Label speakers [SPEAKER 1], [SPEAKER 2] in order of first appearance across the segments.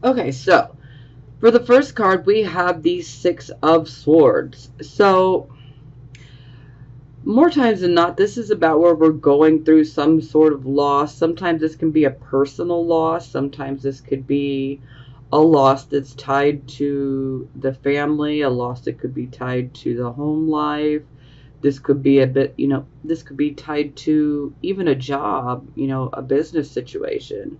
[SPEAKER 1] Okay, so for the first card, we have the Six of Swords. So, more times than not, this is about where we're going through some sort of loss. Sometimes this can be a personal loss. Sometimes this could be a loss that's tied to the family, a loss that could be tied to the home life. This could be a bit, this could be tied to even a job, a business situation.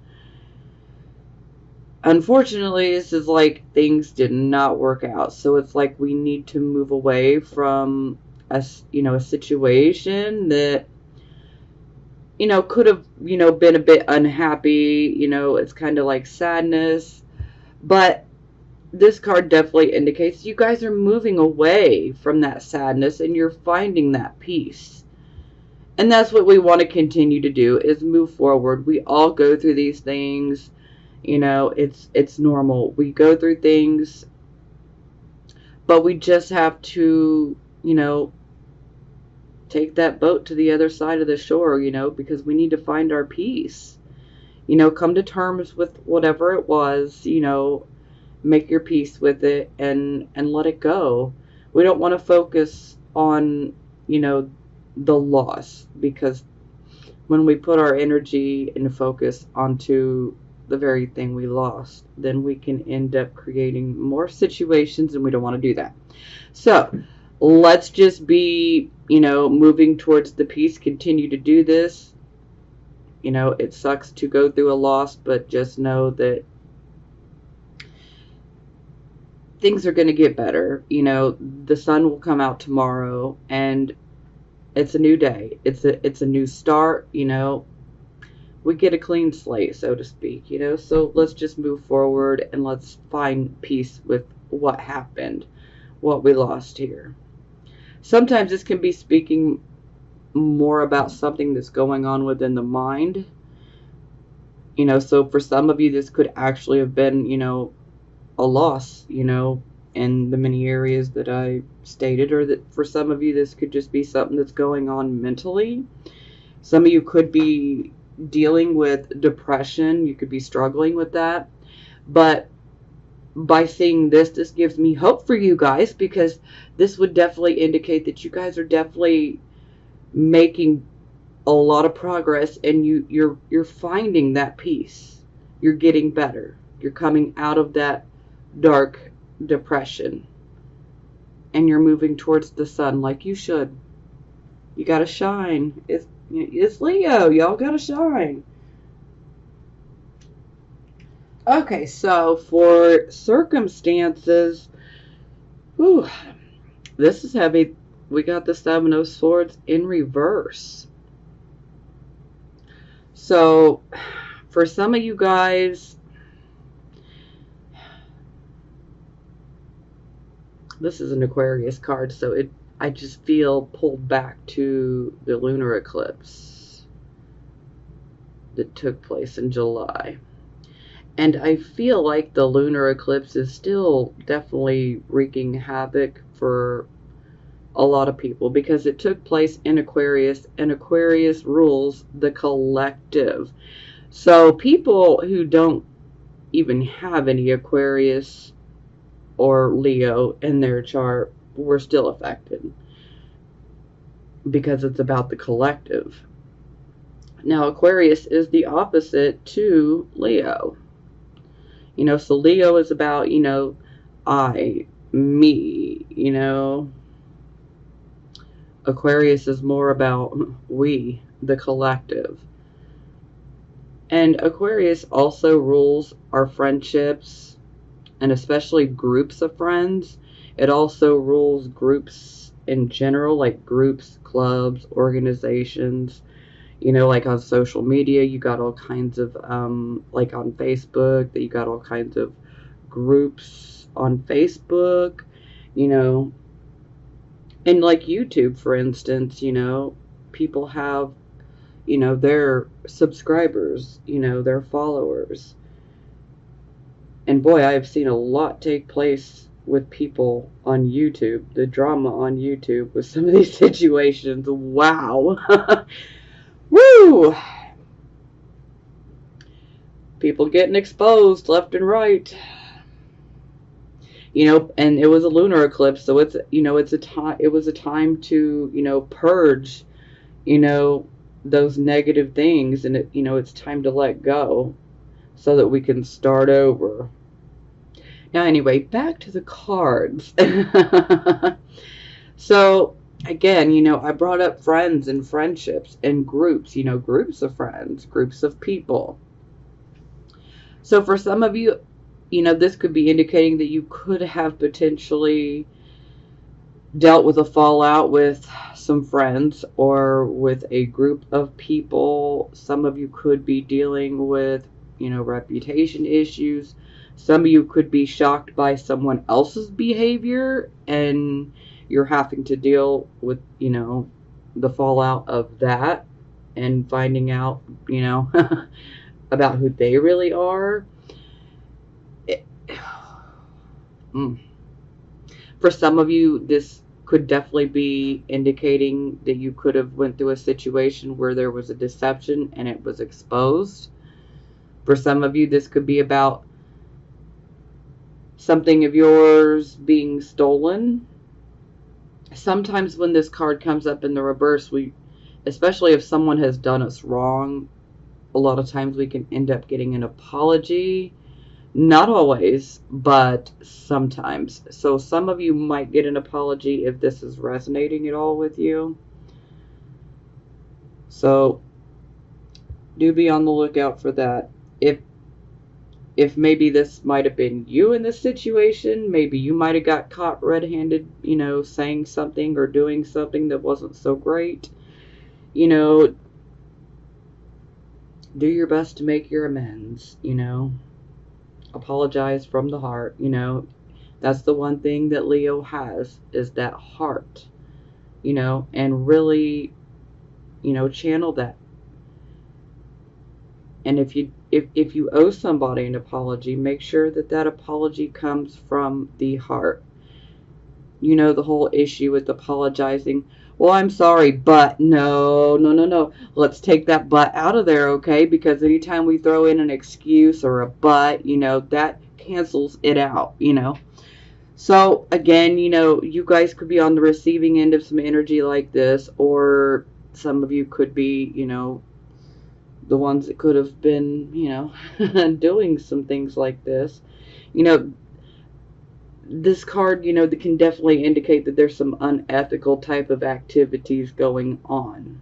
[SPEAKER 1] Unfortunately, this is like things did not work out. So it's like we need to move away from a situation that, could have, been a bit unhappy. It's kind of like sadness. But this card definitely indicates you guys are moving away from that sadness and you're finding that peace. And that's what we want to continue to do, is move forward. We all go through these things. It's normal. We go through things, but we just have to, take that boat to the other side of the shore, because we need to find our peace. Come to terms with whatever it was, make your peace with it and let it go. We don't want to focus on, the loss, because when we put our energy and focus onto the very thing we lost, then we can end up creating more situations, and we don't want to do that. So let's just be, moving towards the peace. Continue to do this. It sucks to go through a loss, but just know that things are going to get better. The sun will come out tomorrow, and it's a new day. It's a new start. We get a clean slate, so to speak. So let's just move forward and let's find peace with what happened, what we lost here. Sometimes this can be speaking more about something that's going on within the mind. So for some of you, this could actually have been, a loss, in the many areas that I stated, or that for some of you, this could just be something that's going on mentally. Some of you could be dealing with depression. You could be struggling with that. But by seeing this gives me hope for you guys, because this would definitely indicate that you guys are definitely making a lot of progress, and you're finding that peace. You're getting better. You're coming out of that dark depression, and you're moving towards the sun like you should. You gotta shine. It's Leo. Y'all gotta shine. Okay, so for circumstances, whew, this is heavy. We got the Seven of Swords in reverse. So for some of you guys, this is an Aquarius card, so I just feel pulled back to the lunar eclipse that took place in July. And I feel like the lunar eclipse is still definitely wreaking havoc for a lot of people, because it took place in Aquarius, and Aquarius rules the collective. So people who don't even have any Aquarius or Leo in their chart were still affected, because it's about the collective. Now, Aquarius is the opposite to Leo. So Leo is about, I, me, Aquarius is more about we, the collective. And Aquarius also rules our friendships, and especially groups of friends. It also rules groups in general, like groups, clubs, organizations. Like on social media, you got all kinds of, like on Facebook, that you got all kinds of groups on Facebook, and like YouTube, for instance, people have, their subscribers, their followers. And boy, I've seen a lot take place with people on YouTube, the drama on YouTube with some of these situations. Wow. Woo! People getting exposed left and right. And it was a lunar eclipse, so it's a time. It was a time to purge, you know, those negative things, and it's time to let go so that we can start over. Now, anyway, back to the cards. So, again, I brought up friends and friendships and groups, groups of friends, groups of people. So, for some of you, this could be indicating that you could have potentially dealt with a fallout with some friends or with a group of people. Some of you could be dealing with, reputation issues. Some of you could be shocked by someone else's behavior and you're having to deal with, the fallout of that and finding out, about who they really are. For some of you, this could definitely be indicating that you could have went through a situation where there was a deception and it was exposed. For some of you, this could be about something of yours being stolen. Sometimes when this card comes up in the reverse, especially if someone has done us wrong, a lot of times we can end up getting an apology. Not always, but sometimes. So some of you might get an apology if this is resonating at all with you. So do be on the lookout for that. If maybe this might have been you in this situation, maybe you might have got caught red-handed, saying something or doing something that wasn't so great. Do your best to make your amends, Apologize from the heart. That's the one thing that Leo has, is that heart, and really, channel that. And if you owe somebody an apology, make sure that apology comes from the heart. The whole issue with apologizing. Well, I'm sorry, but no. Let's take that but out of there, okay? Because anytime we throw in an excuse or a but, that cancels it out, So, again, you guys could be on the receiving end of some energy like this, or some of you could be, the ones that could have been, doing some things like this. This card, that can definitely indicate that there's some unethical type of activities going on.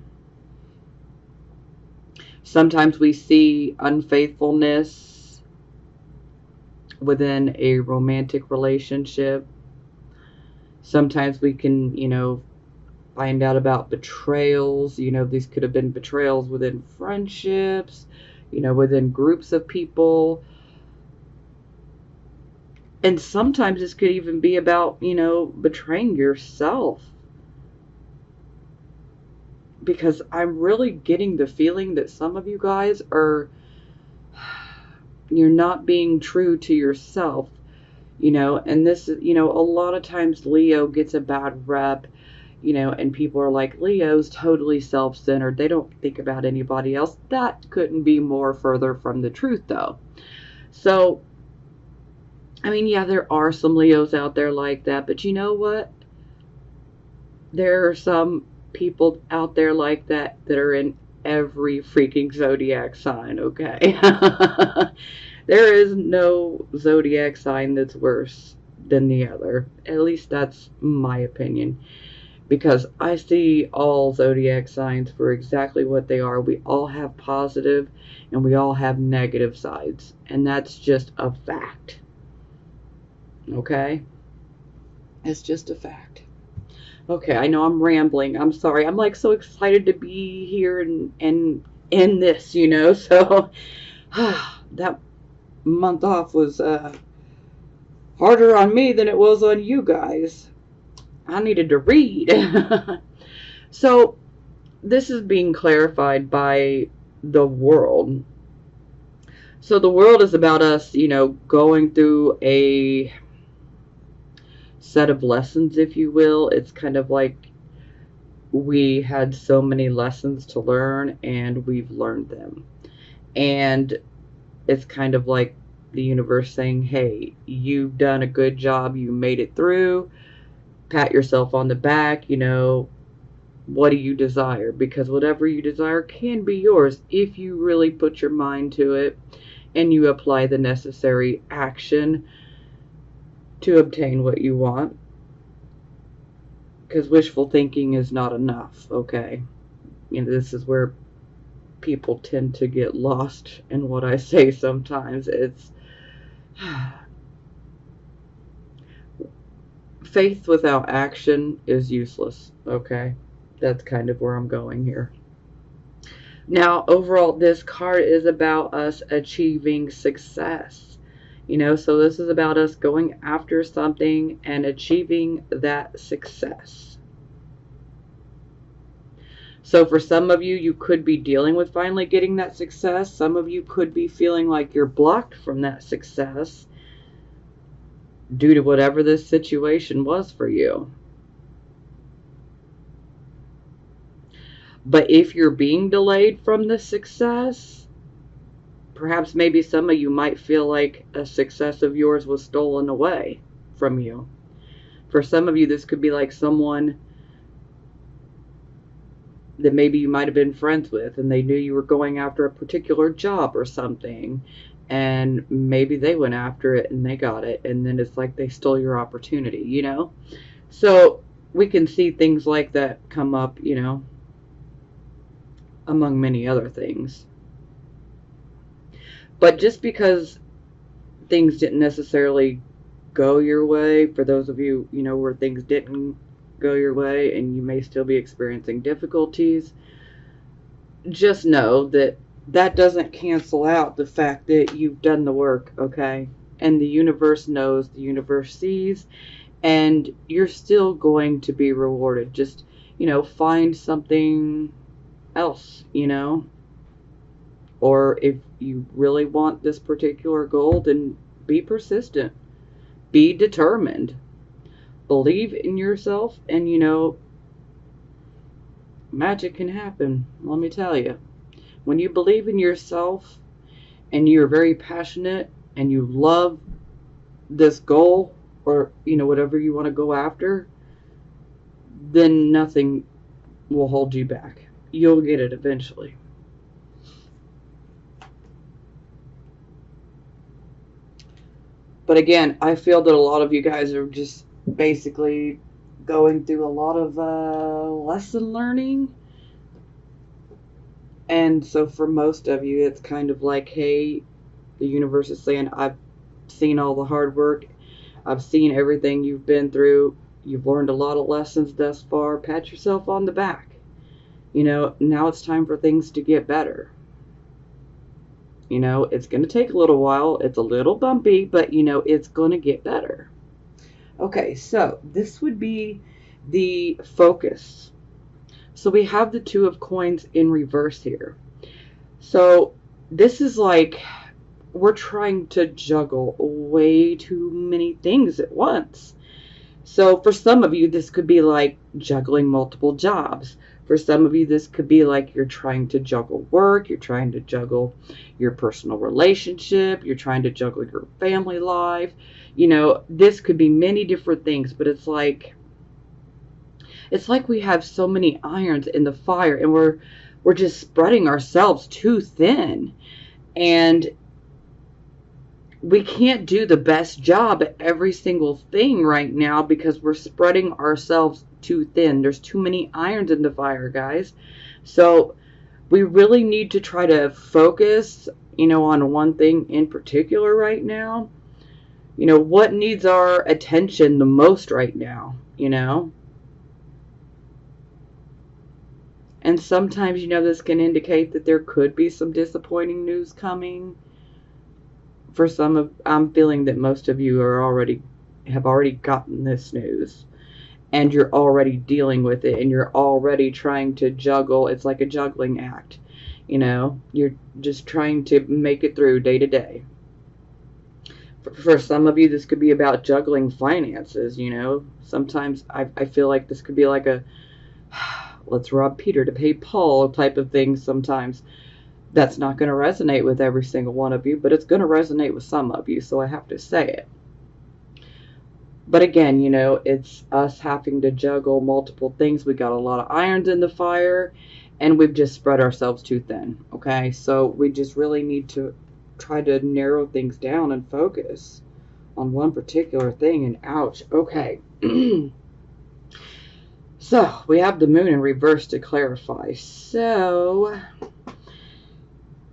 [SPEAKER 1] Sometimes we see unfaithfulness within a romantic relationship. Sometimes we can, find out about betrayals. These could have been betrayals within friendships, within groups of people. And sometimes this could even be about, betraying yourself. Because I'm really getting the feeling that some of you guys you're not being true to yourself, and this is, a lot of times Leo gets a bad rep, and people are like, Leo's totally self-centered. They don't think about anybody else. That couldn't be more further from the truth, though. So, yeah, there are some Leos out there like that, but you know what? There are some people out there like that are in every freaking zodiac sign, okay? There is no zodiac sign that's worse than the other. At least that's my opinion. Because I see all zodiac signs for exactly what they are. We all have positive and we all have negative sides. And that's just a fact. Okay? It's just a fact. Okay, I know I'm rambling. I'm sorry. I'm like so excited to be here and in this, So that month off was harder on me than it was on you guys. I needed to read. So this is being clarified by the world. So the world is about us, going through a set of lessons, if you will. It's kind of like we had so many lessons to learn and we've learned them. And it's kind of like the universe saying, hey, you've done a good job, you made it through, pat yourself on the back, what do you desire? Because whatever you desire can be yours if you really put your mind to it and you apply the necessary action to obtain what you want. Because wishful thinking is not enough, okay? This is where people tend to get lost in what I say sometimes. It's faith without action is useless, okay? That's kind of where I'm going here. Now, overall, this card is about us achieving success. So this is about us going after something and achieving that success. So for some of you, you could be dealing with finally getting that success. Some of you could be feeling like you're blocked from that success due to whatever this situation was for you. But if you're being delayed from the success, perhaps maybe some of you might feel like a success of yours was stolen away from you. For some of you, this could be like someone that maybe you might have been friends with, and they knew you were going after a particular job or something, and maybe they went after it and they got it, and then it's like they stole your opportunity, So we can see things like that come up, among many other things. But just because things didn't necessarily go your way, for those of you, where things didn't go your way and you may still be experiencing difficulties, just know that that doesn't cancel out the fact that you've done the work, okay? And the universe knows, the universe sees, and you're still going to be rewarded. Just, find something else, Or if you really want this particular goal, then be persistent. Be determined. Believe in yourself, and magic can happen. Let me tell you. When you believe in yourself and you're very passionate and you love this goal, or whatever you want to go after, then nothing will hold you back. You'll get it eventually. But again, I feel that a lot of you guys are just basically going through a lot of lesson learning. And so for most of you, it's kind of like, hey, the universe is saying, I've seen all the hard work. I've seen everything you've been through. You've learned a lot of lessons thus far. Pat yourself on the back. Now it's time for things to get better. It's going to take a little while. It's a little bumpy, but, it's going to get better. Okay, so this would be the focus. So we have the Two of Coins in reverse here. So this is like we're trying to juggle way too many things at once. So for some of you, this could be like juggling multiple jobs. For some of you, this could be like you're trying to juggle work, you're trying to juggle your personal relationship, you're trying to juggle your family life. This could be many different things, but it's like we have so many irons in the fire, and we're just spreading ourselves too thin. And we can't do the best job at every single thing right now because we're spreading ourselves too thin. There's too many irons in the fire, guys. So we really need to try to focus, on one thing in particular right now. What needs our attention the most right now, And sometimes, this can indicate that there could be some disappointing news coming. For I'm feeling that most of you have already gotten this news, and you're already dealing with it, and you're already trying to juggle. It's like a juggling act, You're just trying to make it through day to day. For some of you, this could be about juggling finances, Sometimes I feel like this could be like a let's rob Peter to pay Paul type of thing sometimes. That's not going to resonate with every single one of you, but it's going to resonate with some of you, so I have to say it. But again, it's us having to juggle multiple things. We got a lot of irons in the fire, and we've just spread ourselves too thin, okay? So we just really need to try to narrow things down and focus on one particular thing, and ouch, okay. So, we have the moon in reverse to clarify. So,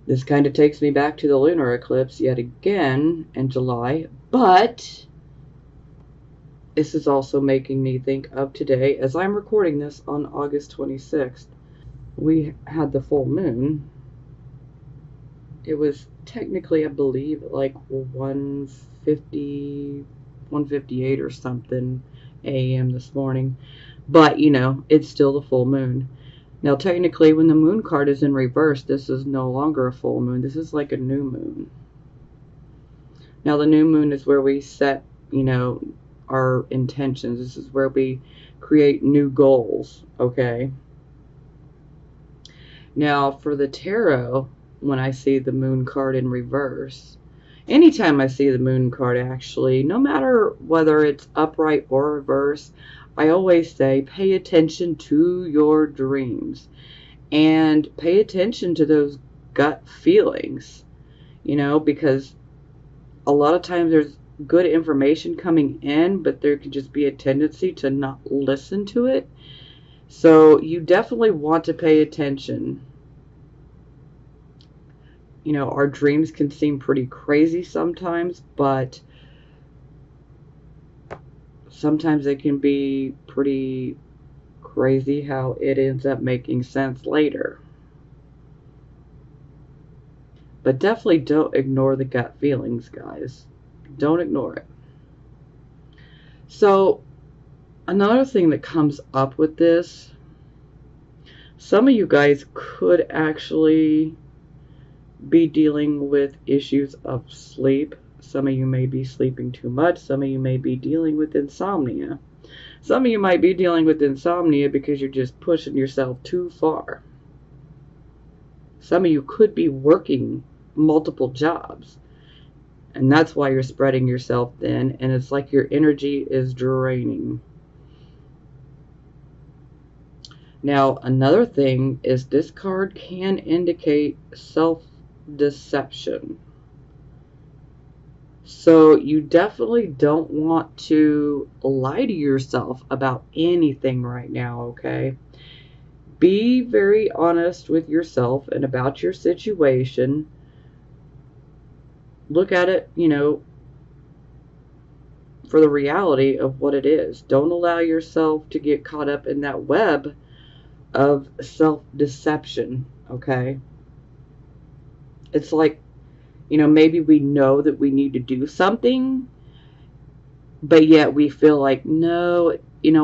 [SPEAKER 1] this kind of takes me back to the lunar eclipse yet again in July, but this is also making me think of today, as I'm recording this on August 26th. We had the full moon. It was technically, I believe, like 1:58 or something a.m. this morning. But, it's still the full moon. Now, technically, when the moon card is in reverse, this is no longer a full moon. This is like a new moon. Now, the new moon is where we set, our intentions. This is where we create new goals, okay? Now, for the tarot, when I see the moon card in reverse, anytime I see the moon card, actually, no matter whether it's upright or reverse, I always say pay attention to your dreams and pay attention to those gut feelings, because a lot of times there's good information coming in, but there could just be a tendency to not listen to it. So you definitely want to pay attention. Our dreams can seem pretty crazy sometimes, but sometimes it can be pretty crazy how it ends up making sense later. But definitely don't ignore the gut feelings, guys. Don't ignore it. So, another thing that comes up with this, some of you guys could actually be dealing with issues of sleep. Some of you may be sleeping too much. Some of you may be dealing with insomnia. Some of you might be dealing with insomnia because you're just pushing yourself too far. Some of you could be working multiple jobs, and that's why you're spreading yourself thin, and it's like your energy is draining. Now, another thing is this card can indicate self-deception. So you definitely don't want to lie to yourself about anything right now, okay? Be very honest with yourself and about your situation. Look at it, for the reality of what it is. Don't allow yourself to get caught up in that web of self-deception, okay? It's like, maybe we know that we need to do something, but yet we feel like, no,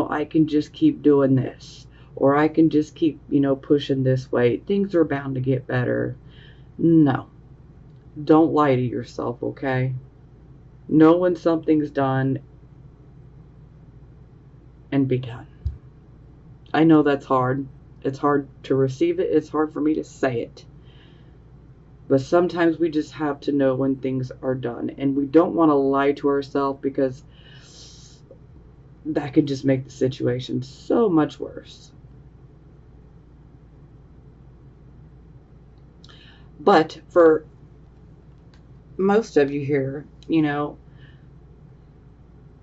[SPEAKER 1] I can just keep doing this, or I can just keep, pushing this way. Things are bound to get better. No. Don't lie to yourself, okay? Know when something's done and be done. I know that's hard. It's hard to receive it. It's hard for me to say it. But sometimes we just have to know when things are done. And we don't want to lie to ourselves, because that could just make the situation so much worse. But for most of you here,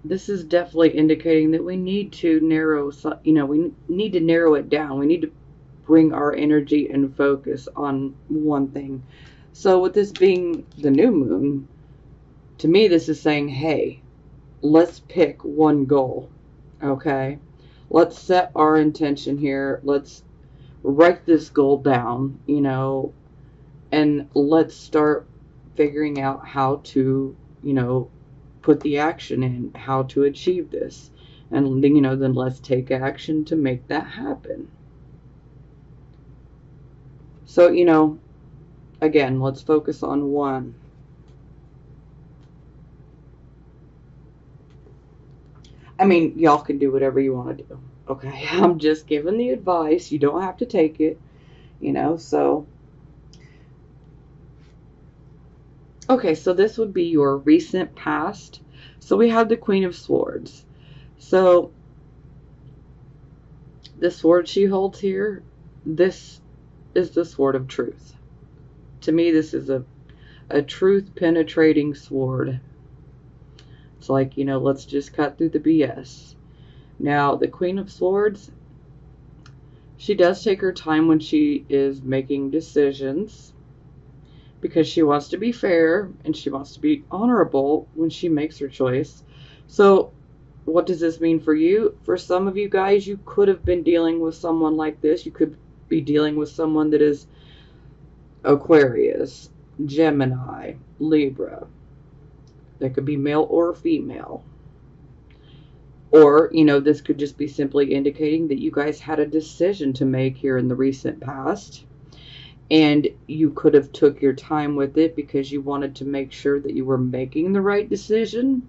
[SPEAKER 1] this is definitely indicating that we need to narrow, we need to narrow it down. We need to bring our energy and focus on one thing. So with this being the new moon, to me this is saying, hey, let's pick one goal, okay? Let's set our intention here. Let's write this goal down, and let's start figuring out how to, put the action in, how to achieve this. And, then let's take action to make that happen. So, again, let's focus on one. I mean, y'all can do whatever you want to do, okay? I'm just giving the advice. You don't have to take it, so Okay, so this would be your recent past. So we have the Queen of Swords. So the sword she holds here, this is the sword of truth. To me, this is a truth penetrating sword. It's like, let's just cut through the BS. Now, the Queen of Swords, she does take her time when she is making decisions because she wants to be fair and she wants to be honorable when she makes her choice. So, what does this mean for you? For some of you guys, you could have been dealing with someone like this. You could be dealing with someone that is Aquarius, Gemini, Libra. That could be male or female. Or, this could just be simply indicating that you guys had a decision to make here in the recent past. And you could have took your time with it because you wanted to make sure that you were making the right decision.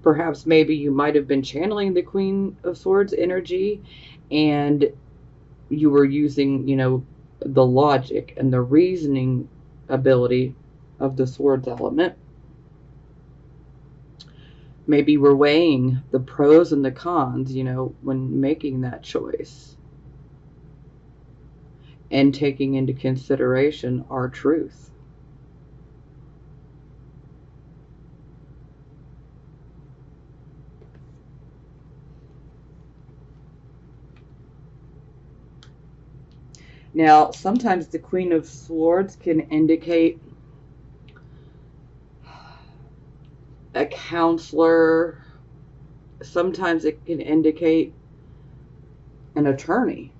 [SPEAKER 1] Perhaps maybe you might have been channeling the Queen of Swords energy and you were using, the logic and the reasoning ability of the swords element. Maybe we're weighing the pros and the cons, when making that choice. And taking into consideration our truth. Now, sometimes the Queen of Swords can indicate a counselor. Sometimes it can indicate an attorney,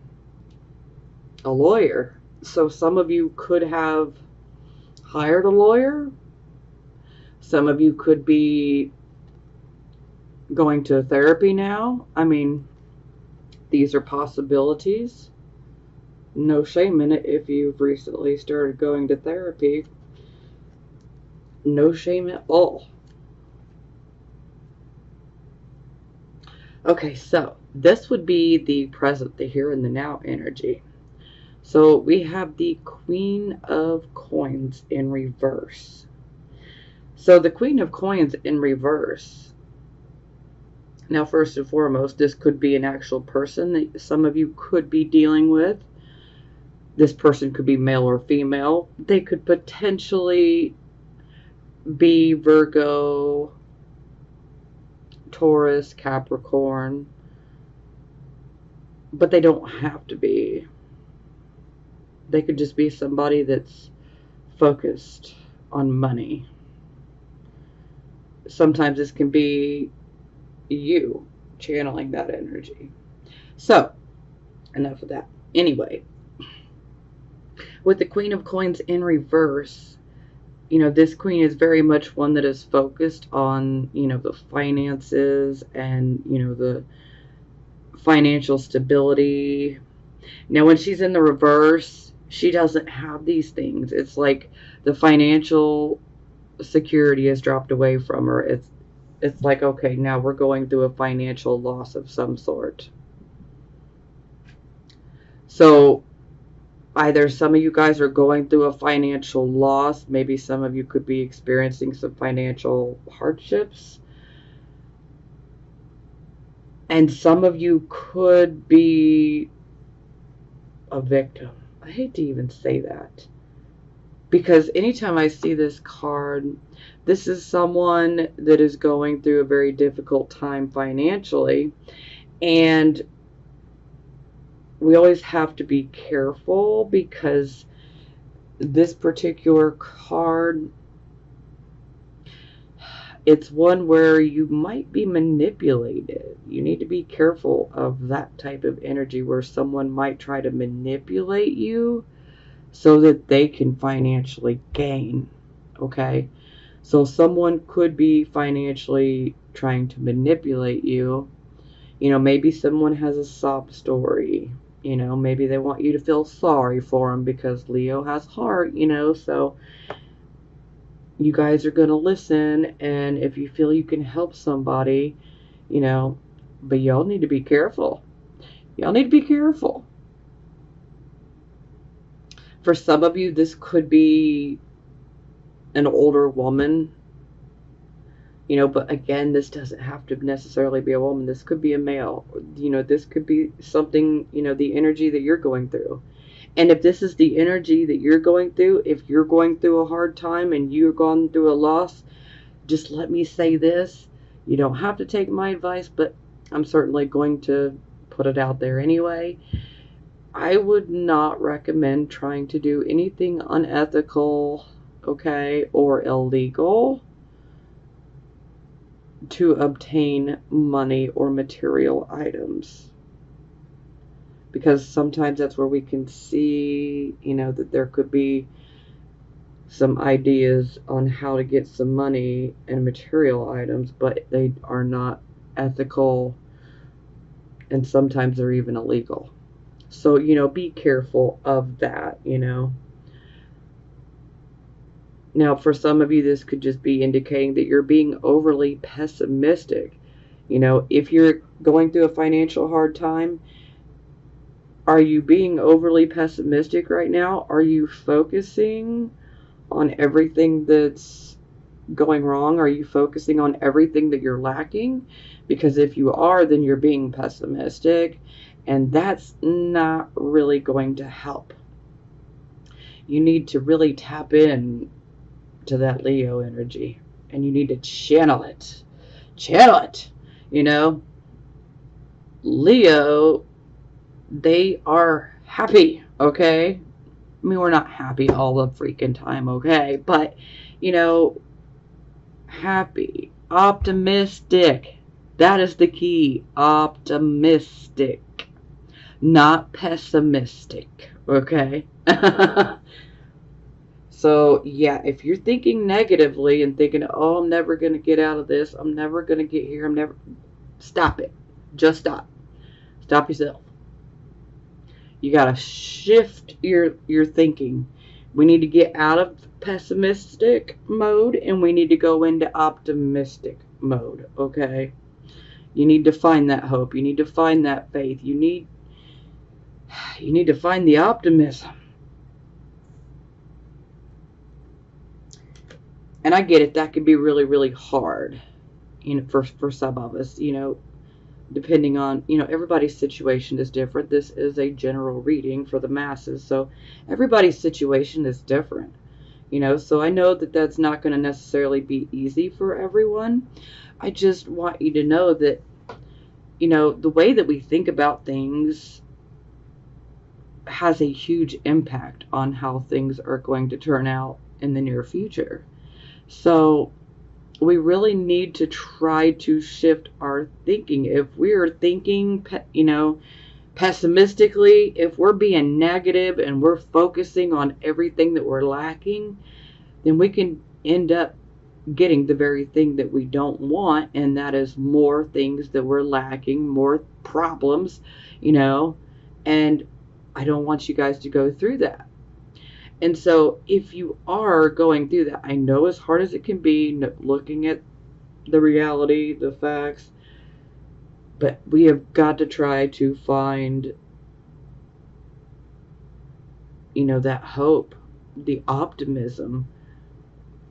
[SPEAKER 1] a lawyer. So some of you could have hired a lawyer. Some of you could be going to therapy now. I mean, these are possibilities. No shame in it if you've recently started going to therapy. No shame at all. Okay, so this would be the present, the here and the now energy. So we have the Queen of Coins in reverse. So the Queen of Coins in reverse. Now, first and foremost, this could be an actual person that some of you could be dealing with. This person could be male or female. They could potentially be Virgo, Taurus, Capricorn, but they don't have to be. They could just be somebody that's focused on money. Sometimes this can be you channeling that energy. So, enough of that. Anyway, with the Queen of Coins in reverse, this queen is very much one that is focused on, the finances and, the financial stability. Now, when she's in the reverse, she doesn't have these things. It's like the financial security has dropped away from her. It's like, okay, now we're going through a financial loss of some sort. So either some of you guys are going through a financial loss. Maybe some of you could be experiencing some financial hardships. And some of you could be a victim. I hate to even say that. Because anytime I see this card, this is someone that is going through a very difficult time financially. And we always have to be careful because this particular card, it's one where you might be manipulated. You need to be careful of that type of energy where someone might try to manipulate you so that they can financially gain. Okay? So someone could be financially trying to manipulate you. Maybe someone has a sob story. Maybe they want you to feel sorry for them because Leo has heart, so you guys are going to listen, and if you feel you can help somebody, but y'all need to be careful. Y'all need to be careful. For some of you, this could be an older woman, but again, this doesn't have to necessarily be a woman. This could be a male. This could be something, the energy that you're going through. And if this is the energy that you're going through, if you're going through a hard time and you're going through a loss, just let me say this. You don't have to take my advice, but I'm certainly going to put it out there anyway. I would not recommend trying to do anything unethical, okay, or illegal to obtain money or material items. Because sometimes that's where we can see, that there could be some ideas on how to get some money and material items, but they are not ethical, and sometimes they're even illegal. So, be careful of that. Now, for some of you, this could just be indicating that you're being overly pessimistic. If you're going through a financial hard time, are you being overly pessimistic right now? Are you focusing on everything that's going wrong? Are you focusing on everything that you're lacking? Because if you are, then you're being pessimistic, and that's not really going to help. You need to really tap in to that Leo energy, and you need to channel it. Channel it. Leo, they are happy, okay? I mean, we're not happy all the freaking time, okay? But, happy, optimistic. That is the key. Optimistic, not pessimistic, okay? So, yeah, if you're thinking negatively and thinking, oh, I'm never going to get out of this, I'm never going to get here, stop it. Just stop. Stop yourself. You got to shift your thinking. We need to get out of pessimistic mode and we need to go into optimistic mode, okay? You need to find that hope. You need to find that faith. You need to find the optimism. And I get it, that could be really, really hard, for some of us, depending on, everybody's situation is different. This is a general reading for the masses, so everybody's situation is different, so I know that that's not going to necessarily be easy for everyone. I just want you to know that, the way that we think about things has a huge impact on how things are going to turn out in the near future. So we really need to try to shift our thinking. If we're thinking, pessimistically, if we're being negative and we're focusing on everything that we're lacking, then we can end up getting the very thing that we don't want, and that is more things that we're lacking, more problems, and I don't want you guys to go through that. And so if you are going through that, I know as hard as it can be, looking at the reality, the facts, but we have got to try to find, that hope, the optimism.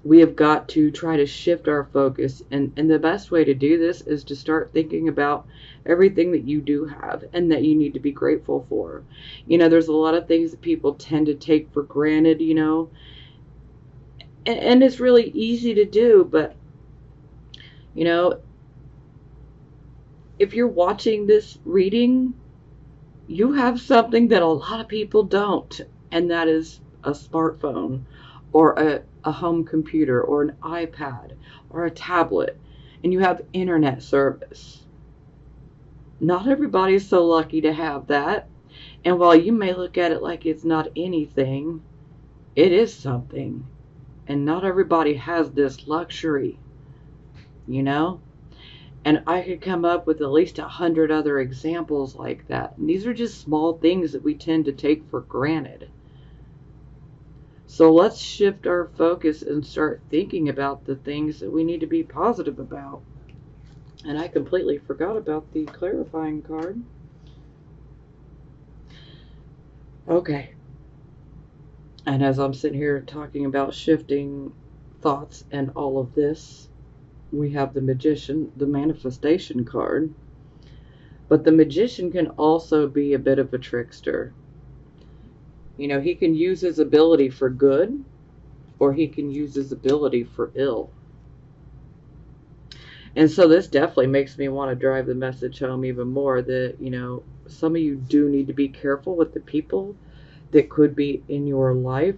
[SPEAKER 1] We have got to try to shift our focus. And the best way to do this is to start thinking about everything that you do have and that you need to be grateful for. There's a lot of things that people tend to take for granted, and it's really easy to do, but, if you're watching this reading, you have something that a lot of people don't, and that is a smartphone or a home computer or an iPad or a tablet, and you have internet service. Not everybody's so lucky to have that, and while you may look at it like it's not anything, it is something, and not everybody has this luxury, And I could come up with at least 100 other examples like that. And these are just small things that we tend to take for granted. So let's shift our focus and start thinking about the things that we need to be positive about. And I completely forgot about the clarifying card. Okay. And as I'm sitting here talking about shifting thoughts and all of this, we have the Magician, the manifestation card. But the Magician can also be a bit of a trickster. You know, he can use his ability for good, or he can use his ability for ill. And so this definitely makes me want to drive the message home even more that, you know, some of you do need to be careful with the people that could be in your life.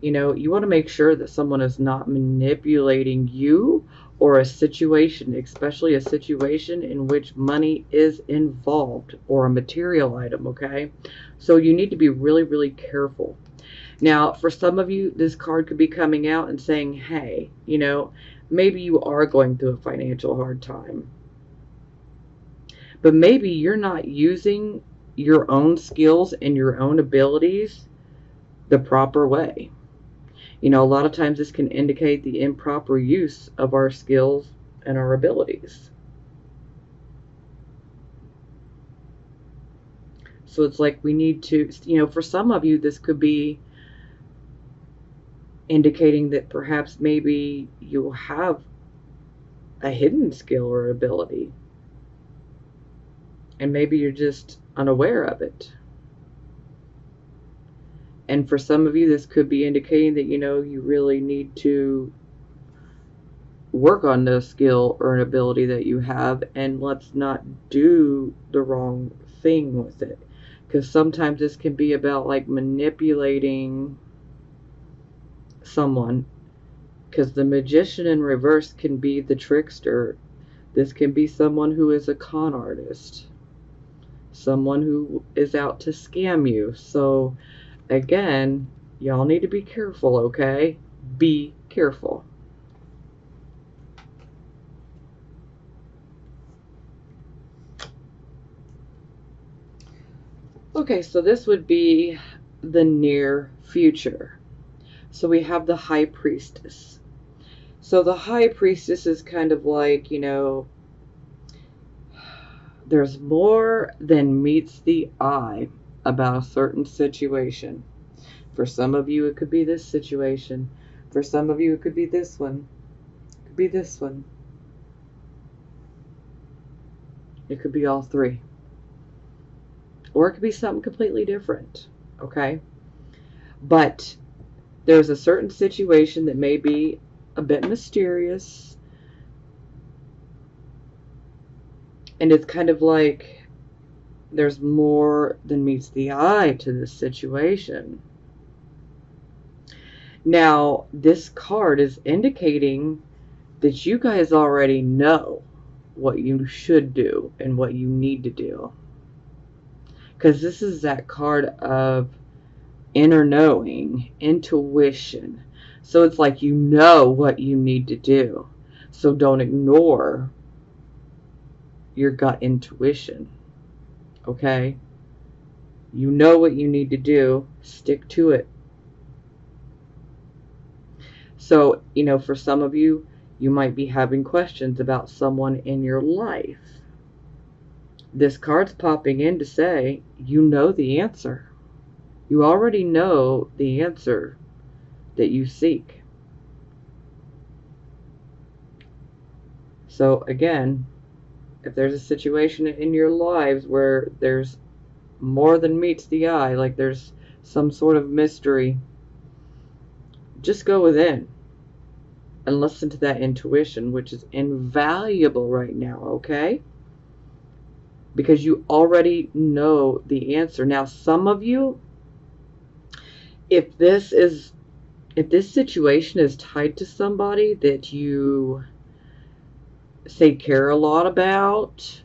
[SPEAKER 1] You know, you want to make sure that someone is not manipulating you or a situation, especially a situation in which money is involved or a material item, okay? So you need to be really, really careful. Now, for some of you, this card could be coming out and saying, hey, you know, maybe you are going through a financial hard time, but maybe you're not using your own skills and your own abilities the proper way. You know, a lot of times this can indicate the improper use of our skills and our abilities. So it's like we need to, you know, for some of you, this could be indicating that perhaps maybe you have a hidden skill or ability, and maybe you're just unaware of it. And for some of you, this could be indicating that, you know, you really need to work on the skill or an ability that you have, and let's not do the wrong thing with it. Because sometimes this can be about like manipulating someone. Because the Magician in reverse can be the trickster. This can be someone who is a con artist, someone who is out to scam you. So again, y'all need to be careful, okay? Be careful. Okay, so this would be the near future. So we have the High Priestess. So the High Priestess is kind of like, you know, there's more than meets the eye about a certain situation. For some of you, it could be this situation. For some of you, it could be this one. It could be this one. It could be all three. Or it could be something completely different. Okay? But there's a certain situation that may be a bit mysterious. And it's kind of like there's more than meets the eye to this situation. Now, this card is indicating that you guys already know what you should do and what you need to do. Because this is that card of inner knowing, intuition. So it's like you know what you need to do. So don't ignore your gut intuition. Okay? You know what you need to do. Stick to it. So, you know, for some of you, you might be having questions about someone in your life. This card's popping in to say, you know the answer. You already know the answer that you seek. So again, if there's a situation in your lives where there's more than meets the eye, like there's some sort of mystery, just go within and listen to that intuition, which is invaluable right now, okay? Because you already know the answer. Now, some of you, if this situation is tied to somebody that you say care a lot about,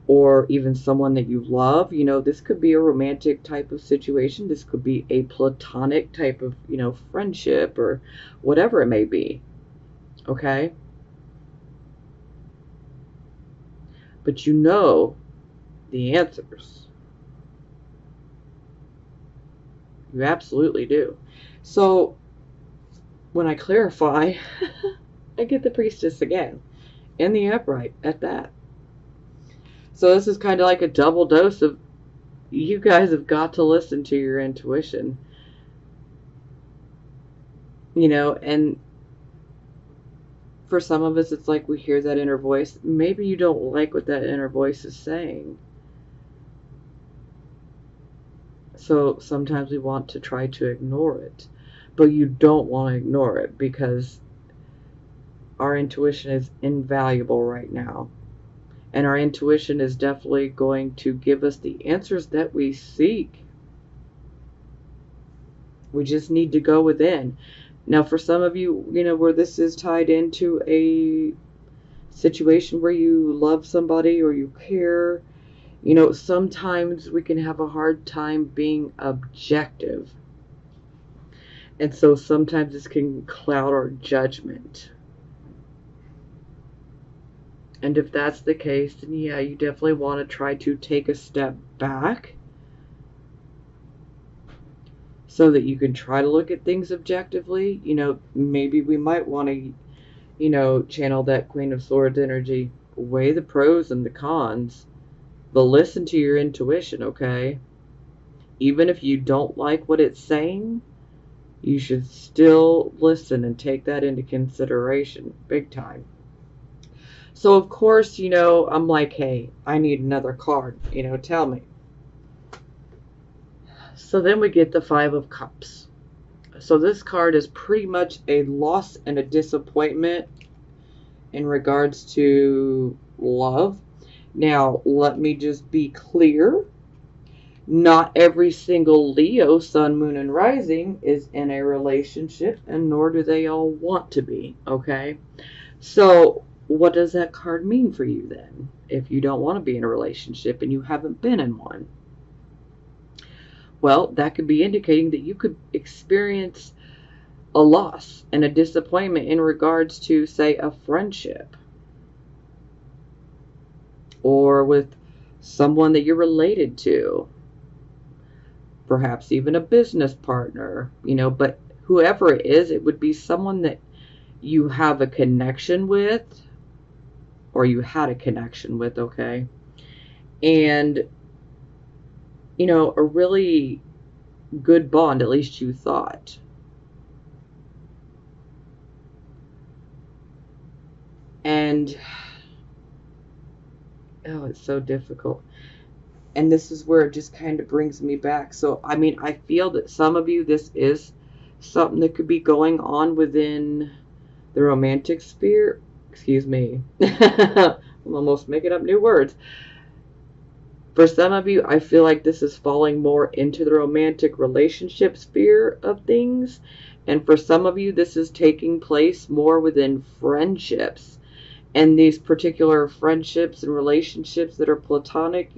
[SPEAKER 1] or even someone that you love, you know, this could be a romantic type of situation. This could be a platonic type of, you know, friendship or whatever it may be. Okay? But you know the answers. You absolutely do. So when I clarify, I get the Priestess again. And the Upright at that. So this is kind of like a double dose of, you guys have got to listen to your intuition. You know, and for some of us, it's like we hear that inner voice. Maybe you don't like what that inner voice is saying. So sometimes we want to try to ignore it. But you don't want to ignore it, because our intuition is invaluable right now. And our intuition is definitely going to give us the answers that we seek. We just need to go within. Now, for some of you, where this is tied into a situation where you love somebody or you care, sometimes we can have a hard time being objective. And so sometimes this can cloud our judgment. And if that's the case, then yeah, you definitely want to try to take a step back so that you can try to look at things objectively. Maybe we might want to, channel that Queen of Swords energy, weigh the pros and the cons, but listen to your intuition, okay? Even if you don't like what it's saying, you should still listen and take that into consideration, big time. So, of course, I'm like, hey, I need another card, tell me. So then we get the Five of Cups. So this card is pretty much a loss and a disappointment in regards to love. Now, let me just be clear. Not every single Leo, Sun, Moon, and Rising is in a relationship, and nor do they all want to be, okay? So what does that card mean for you then, if you don't want to be in a relationship and you haven't been in one? Well, that could be indicating that you could experience a loss and a disappointment in regards to, say, a friendship, or with someone that you're related to, perhaps even a business partner, but whoever it is, it would be someone that you have a connection with, or you had a connection with, okay? And, a really good bond, at least you thought. And, oh, it's so difficult. And this is where it just kind of brings me back. So, I feel that some of you, this is something that could be going on within the romantic sphere. Excuse me. I'm almost making up new words. For some of you, I feel like this is falling more into the romantic relationship sphere of things. And for some of you, this is taking place more within friendships. And these particular friendships and relationships that are platonic,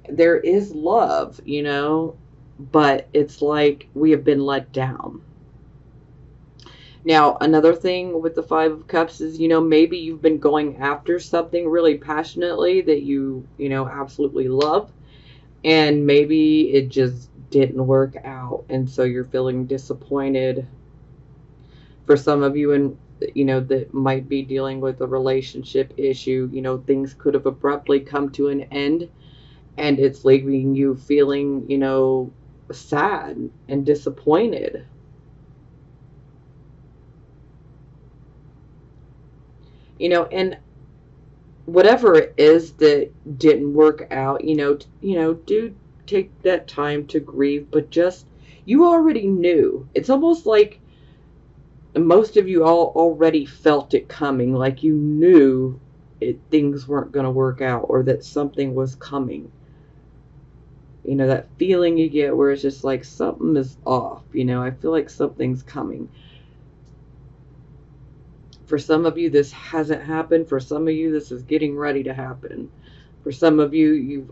[SPEAKER 1] there is love, but it's like we have been let down. Now, another thing with the Five of Cups is, maybe you've been going after something really passionately that you absolutely love, and maybe it just didn't work out, and so you're feeling disappointed. For some of you, and that might be dealing with a relationship issue, things could have abruptly come to an end, and it's leaving you feeling, sad and disappointed. And whatever it is that didn't work out, do take that time to grieve, but just, you already knew. It's almost like most of you all already felt it coming, like you knew things weren't going to work out, or that something was coming. That feeling you get where it's just like something is off, I feel like something's coming. For some of you, this hasn't happened. For some of you, this is getting ready to happen. For some of you,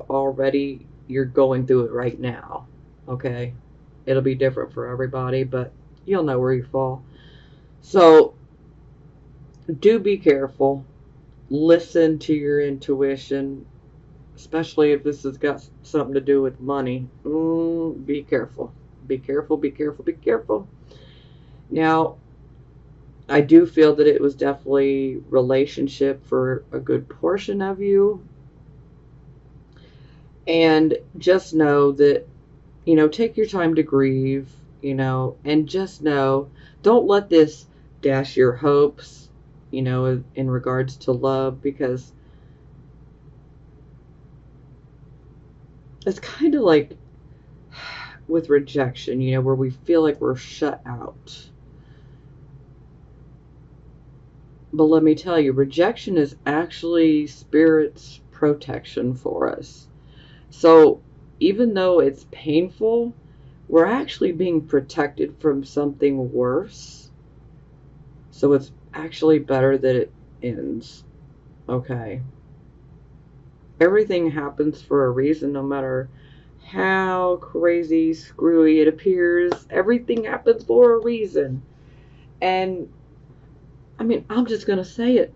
[SPEAKER 1] you're going through it right now, okay? It'll be different for everybody, but you'll know where you fall. So, do be careful. Listen to your intuition, especially if this has got something to do with money. Be careful. Be careful, be careful, be careful. Now, I do feel that it was definitely relationship for a good portion of you. And just know that, take your time to grieve, and just know, don't let this dash your hopes. in regards to love, because it's kind of like with rejection, where we feel like we're shut out. But let me tell you, rejection is actually Spirit's protection for us. So even though it's painful, we're actually being protected from something worse. So it's actually better that it ends. Okay. Everything happens for a reason, no matter how crazy, screwy it appears. Everything happens for a reason. And I mean, I'm just going to say it,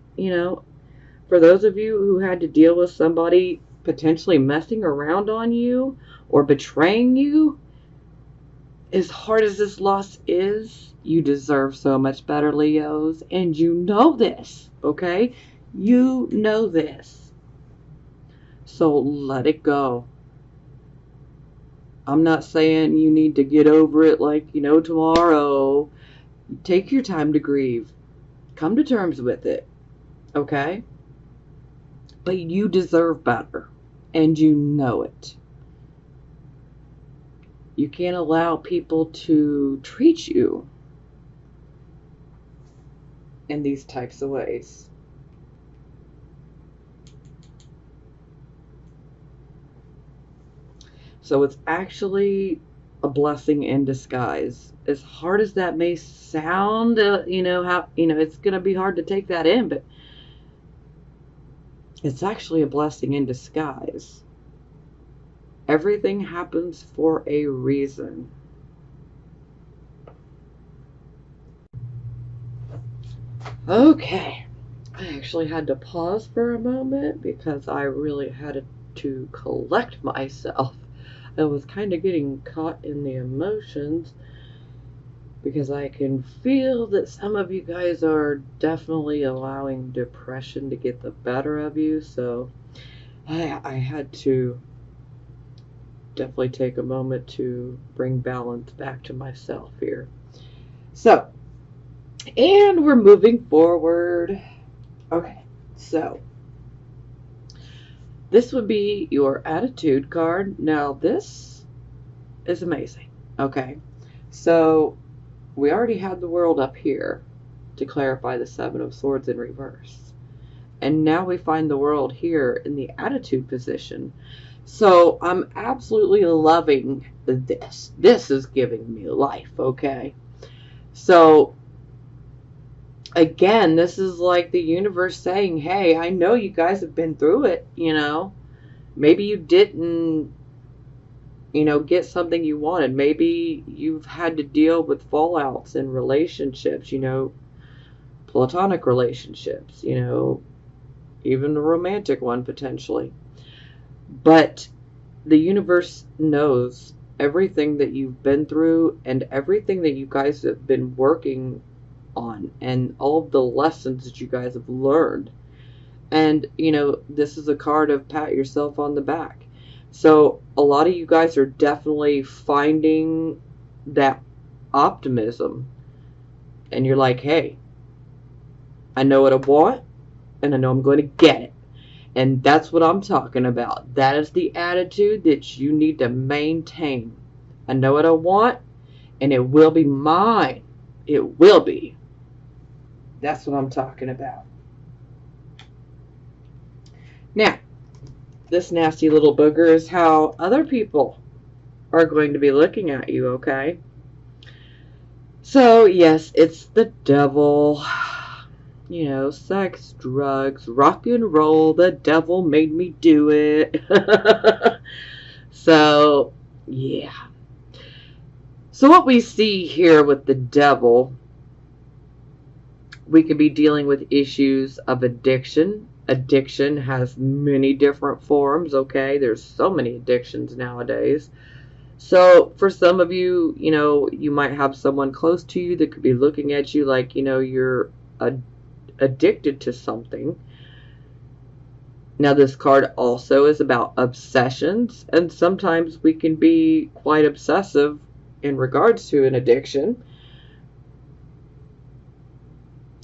[SPEAKER 1] for those of you who had to deal with somebody potentially messing around on you or betraying you, as hard as this loss is, you deserve so much better, Leos. And you know this, okay? You know this. So let it go. I'm not saying you need to get over it like, tomorrow. Take your time to grieve. Come to terms with it, okay? But you deserve better, and you know it. You can't allow people to treat you in these types of ways. So it's actually a blessing in disguise. As hard as that may sound, it's going to be hard to take that in, but it's actually a blessing in disguise. Everything happens for a reason. Okay. I actually had to pause for a moment because I really had to collect myself. I was kind of getting caught in the emotions because I can feel that some of you guys are definitely allowing depression to get the better of you. So I had to definitely take a moment to bring balance back to myself here. So, and we're moving forward. Okay, so this would be your attitude card. Now, this is amazing. Okay, so we already had the world up here to clarify the Seven of Swords in reverse. And now we find the world here in the attitude position. So I'm absolutely loving this. This is giving me life, okay? So again, this is like the universe saying, hey, I know you guys have been through it, Maybe you didn't, get something you wanted. Maybe you've had to deal with fallouts in relationships, platonic relationships, even a romantic one potentially. But the universe knows everything that you've been through and everything that you guys have been working on and all of the lessons that you guys have learned. And, this is a card of pat yourself on the back. So a lot of you guys are definitely finding that optimism. And you're like, hey, I know what I want and I know I'm going to get it. And that's what I'm talking about. That is the attitude that you need to maintain. I know what I want, and it will be mine. It will be. That's what I'm talking about. Now, this nasty little booger is how other people are going to be looking at you, okay? So, yes, it's the devil. Sex, drugs, rock and roll. The devil made me do it. So, yeah. So what we see here with the devil, we could be dealing with issues of addiction. Addiction has many different forms, okay? There's so many addictions nowadays. So for some of you, you might have someone close to you that could be looking at you like, you're addicted to something. Now this card also is about obsessions, and sometimes we can be quite obsessive in regards to an addiction.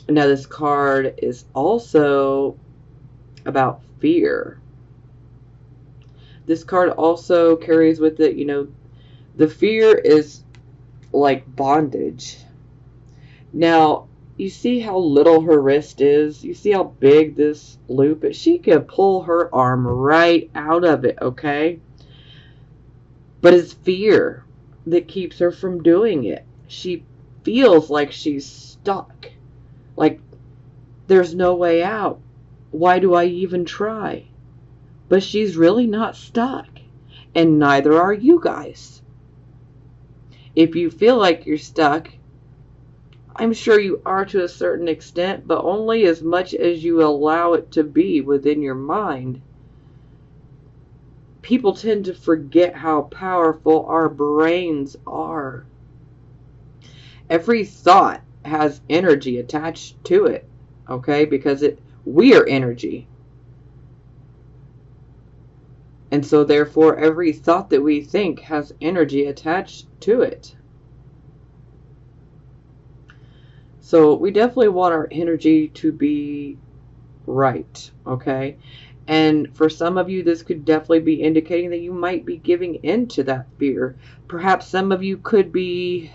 [SPEAKER 1] Now, this card is also about fear. This card also carries with it, the fear is like bondage. Now, you see how little her wrist is? You see how big this loop is? She could pull her arm right out of it, okay? But it's fear that keeps her from doing it. She feels like she's stuck. Like there's no way out. Why do I even try? But she's really not stuck. And neither are you guys. If you feel like you're stuck, I'm sure you are to a certain extent, but only as much as you allow it to be within your mind. People tend to forget how powerful our brains are. Every thought has energy attached to it, okay? Because we are energy. And so therefore every thought that we think has energy attached to it. So we definitely want our energy to be right, okay? And for some of you, this could definitely be indicating that you might be giving in to that fear. Perhaps some of you could be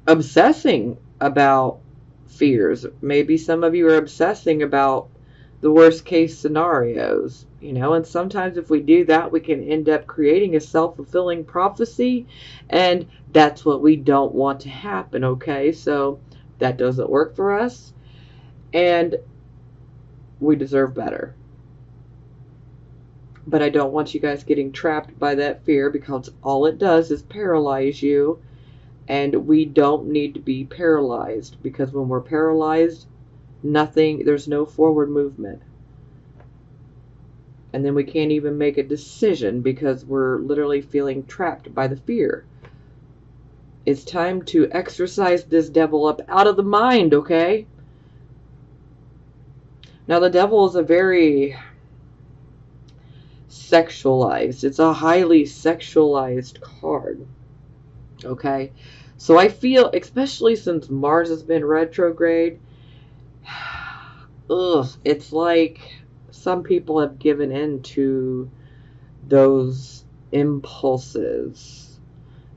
[SPEAKER 1] obsessing about fears. Maybe some of you are obsessing about the worst case scenarios, and sometimes if we do that, we can end up creating a self-fulfilling prophecy, and that's what we don't want to happen, okay? So that doesn't work for us, and we deserve better. But I don't want you guys getting trapped by that fear, because all it does is paralyze you, and we don't need to be paralyzed, because when we're paralyzed, there's no forward movement. And then we can't even make a decision because we're literally feeling trapped by the fear. It's time to exorcise this devil up out of the mind, okay? Now, the devil is a very sexualized, it's a highly sexualized card, okay? So I feel, especially since Mars has been retrograde, it's like some people have given in to those impulses.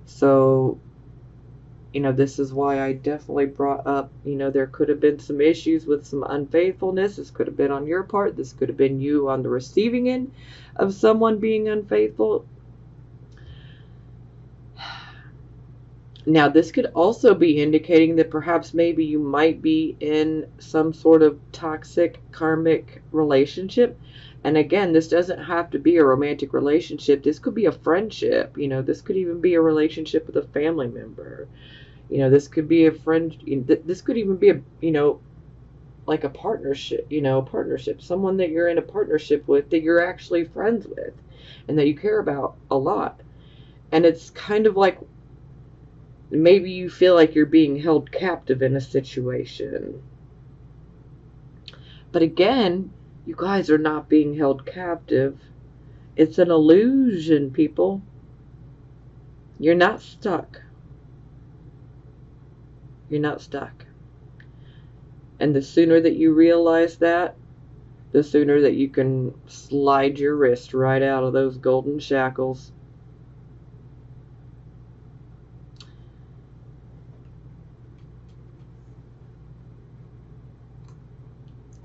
[SPEAKER 1] So, this is why I definitely brought up, there could have been some issues with some unfaithfulness. This could have been on your part. This could have been you on the receiving end of someone being unfaithful. Now, this could also be indicating that perhaps maybe you might be in some sort of toxic karmic relationship. And again, this doesn't have to be a romantic relationship. This could be a friendship. This could even be a relationship with a family member. This could be a friend. This could even be like a partnership, someone that you're in a partnership with that you're actually friends with and that you care about a lot. And it's kind of like, maybe you feel like you're being held captive in a situation. But again, you guys are not being held captive. It's an illusion, people. You're not stuck. You're not stuck. And the sooner that you realize that, the sooner that you can slide your wrist right out of those golden shackles.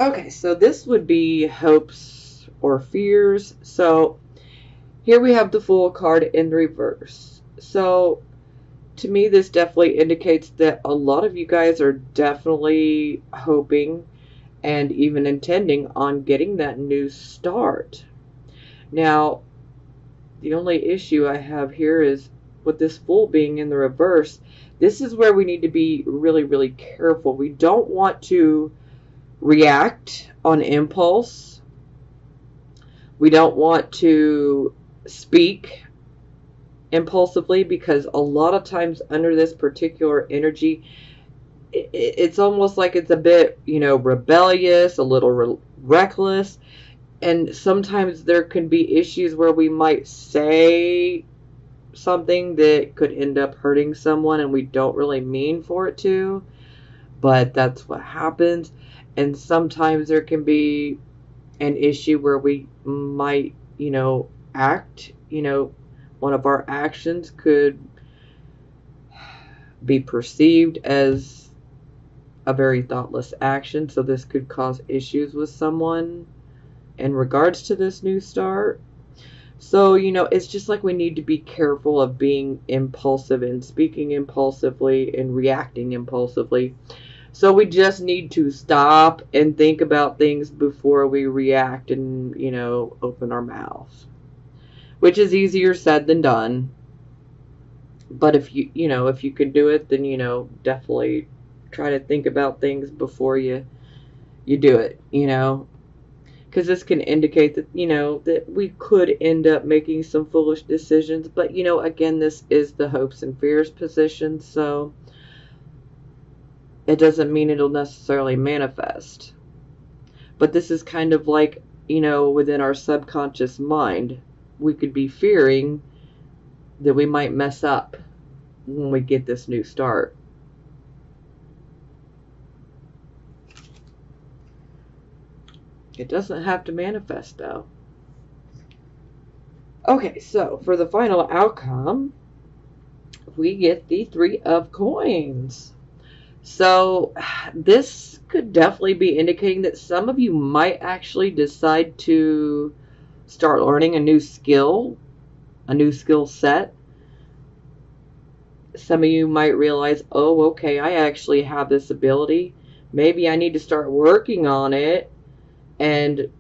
[SPEAKER 1] Okay, so this would be hopes or fears. So here we have the Fool card in reverse. So to me, this definitely indicates that a lot of you guys are definitely hoping and even intending on getting that new start. Now, the only issue I have here is with this Fool being in the reverse, this is where we need to be really, really careful. We don't want to react on impulse. We don't want to speak impulsively, because a lot of times under this particular energy, it's almost like it's a bit, rebellious, a little reckless. And sometimes there can be issues where we might say something that could end up hurting someone and we don't really mean for it to, but that's what happens. And sometimes there can be an issue where we might, act, one of our actions could be perceived as a very thoughtless action. So this could cause issues with someone in regards to this new start. So, it's just like we need to be careful of being impulsive and speaking impulsively and reacting impulsively. So we just need to stop and think about things before we react and, open our mouth. Which is easier said than done. But if if you can do it, then, definitely try to think about things before you do it, because this can indicate that, that we could end up making some foolish decisions. But, again, this is the hopes and fears position, so it doesn't mean it'll necessarily manifest. But this is kind of like, within our subconscious mind, we could be fearing that we might mess up when we get this new start. It doesn't have to manifest, though. Okay, so for the final outcome, we get the 3 of Coins. So this could definitely be indicating that some of you might actually decide to start learning a new skill set. Some of you might realize, oh, okay, I actually have this ability. Maybe I need to start working on it. And,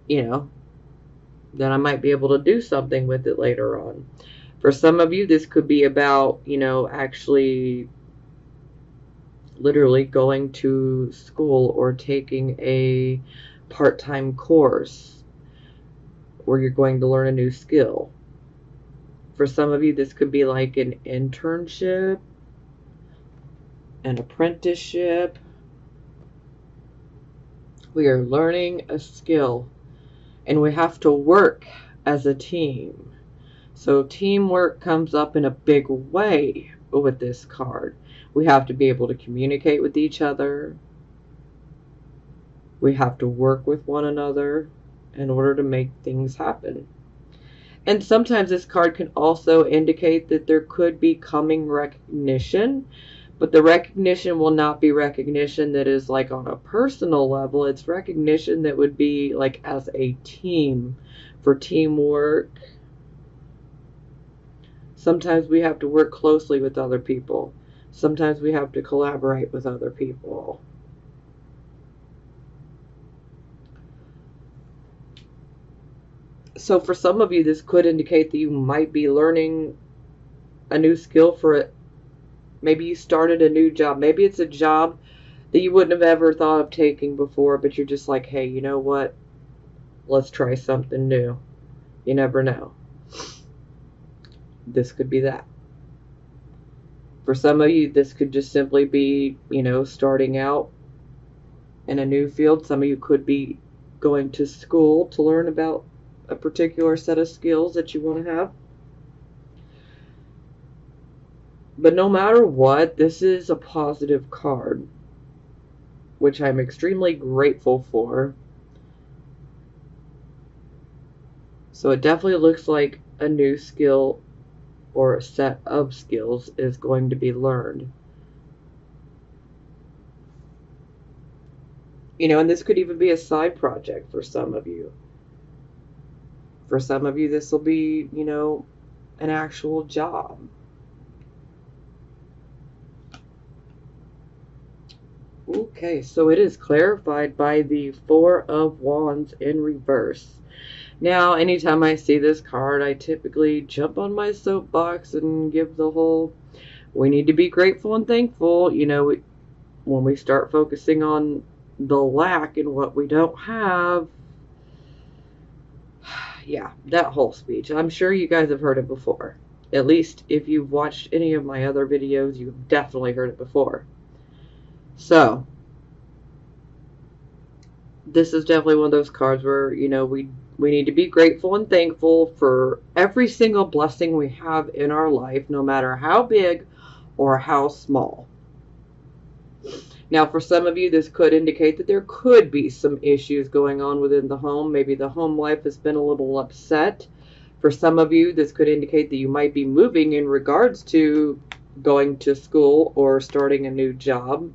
[SPEAKER 1] then I might be able to do something with it later on. For some of you, this could be about, actually literally going to school or taking a part-time course where you're going to learn a new skill. For some of you, this could be like an internship, an apprenticeship. We are learning a skill, and we have to work as a team. So teamwork comes up in a big way with this card. We have to be able to communicate with each other. We have to work with one another in order to make things happen. And sometimes this card can also indicate that there could be coming recognition, but the recognition will not be recognition that is like on a personal level. It's recognition that would be like as a team, for teamwork. Sometimes we have to work closely with other people. Sometimes we have to collaborate with other people. So for some of you, this could indicate that you might be learning a new skill for it. Maybe you started a new job. Maybe it's a job that you wouldn't have ever thought of taking before, but you're just like, hey, you know what? Let's try something new. You never know. This could be that. For some of you, this could just simply be, starting out in a new field. Some of you could be going to school to learn about a particular set of skills that you want to have. But no matter what, this is a positive card, which I'm extremely grateful for. So it definitely looks like a new skill or a set of skills is going to be learned. And this could even be a side project for some of you. For some of you, this will be, an actual job. Okay, so it is clarified by the 4 of Wands in reverse. Now, anytime I see this card, I typically jump on my soapbox and give the whole, we need to be grateful and thankful. When we start focusing on the lack and what we don't have, yeah, that whole speech. I'm sure you guys have heard it before. At least if you've watched any of my other videos, you've definitely heard it before. So, this is definitely one of those cards where, we We need to be grateful and thankful for every single blessing we have in our life, no matter how big or how small. Now, for some of you, this could indicate that there could be some issues going on within the home. Maybe the home life has been a little upset. For some of you, this could indicate that you might be moving in regards to going to school or starting a new job.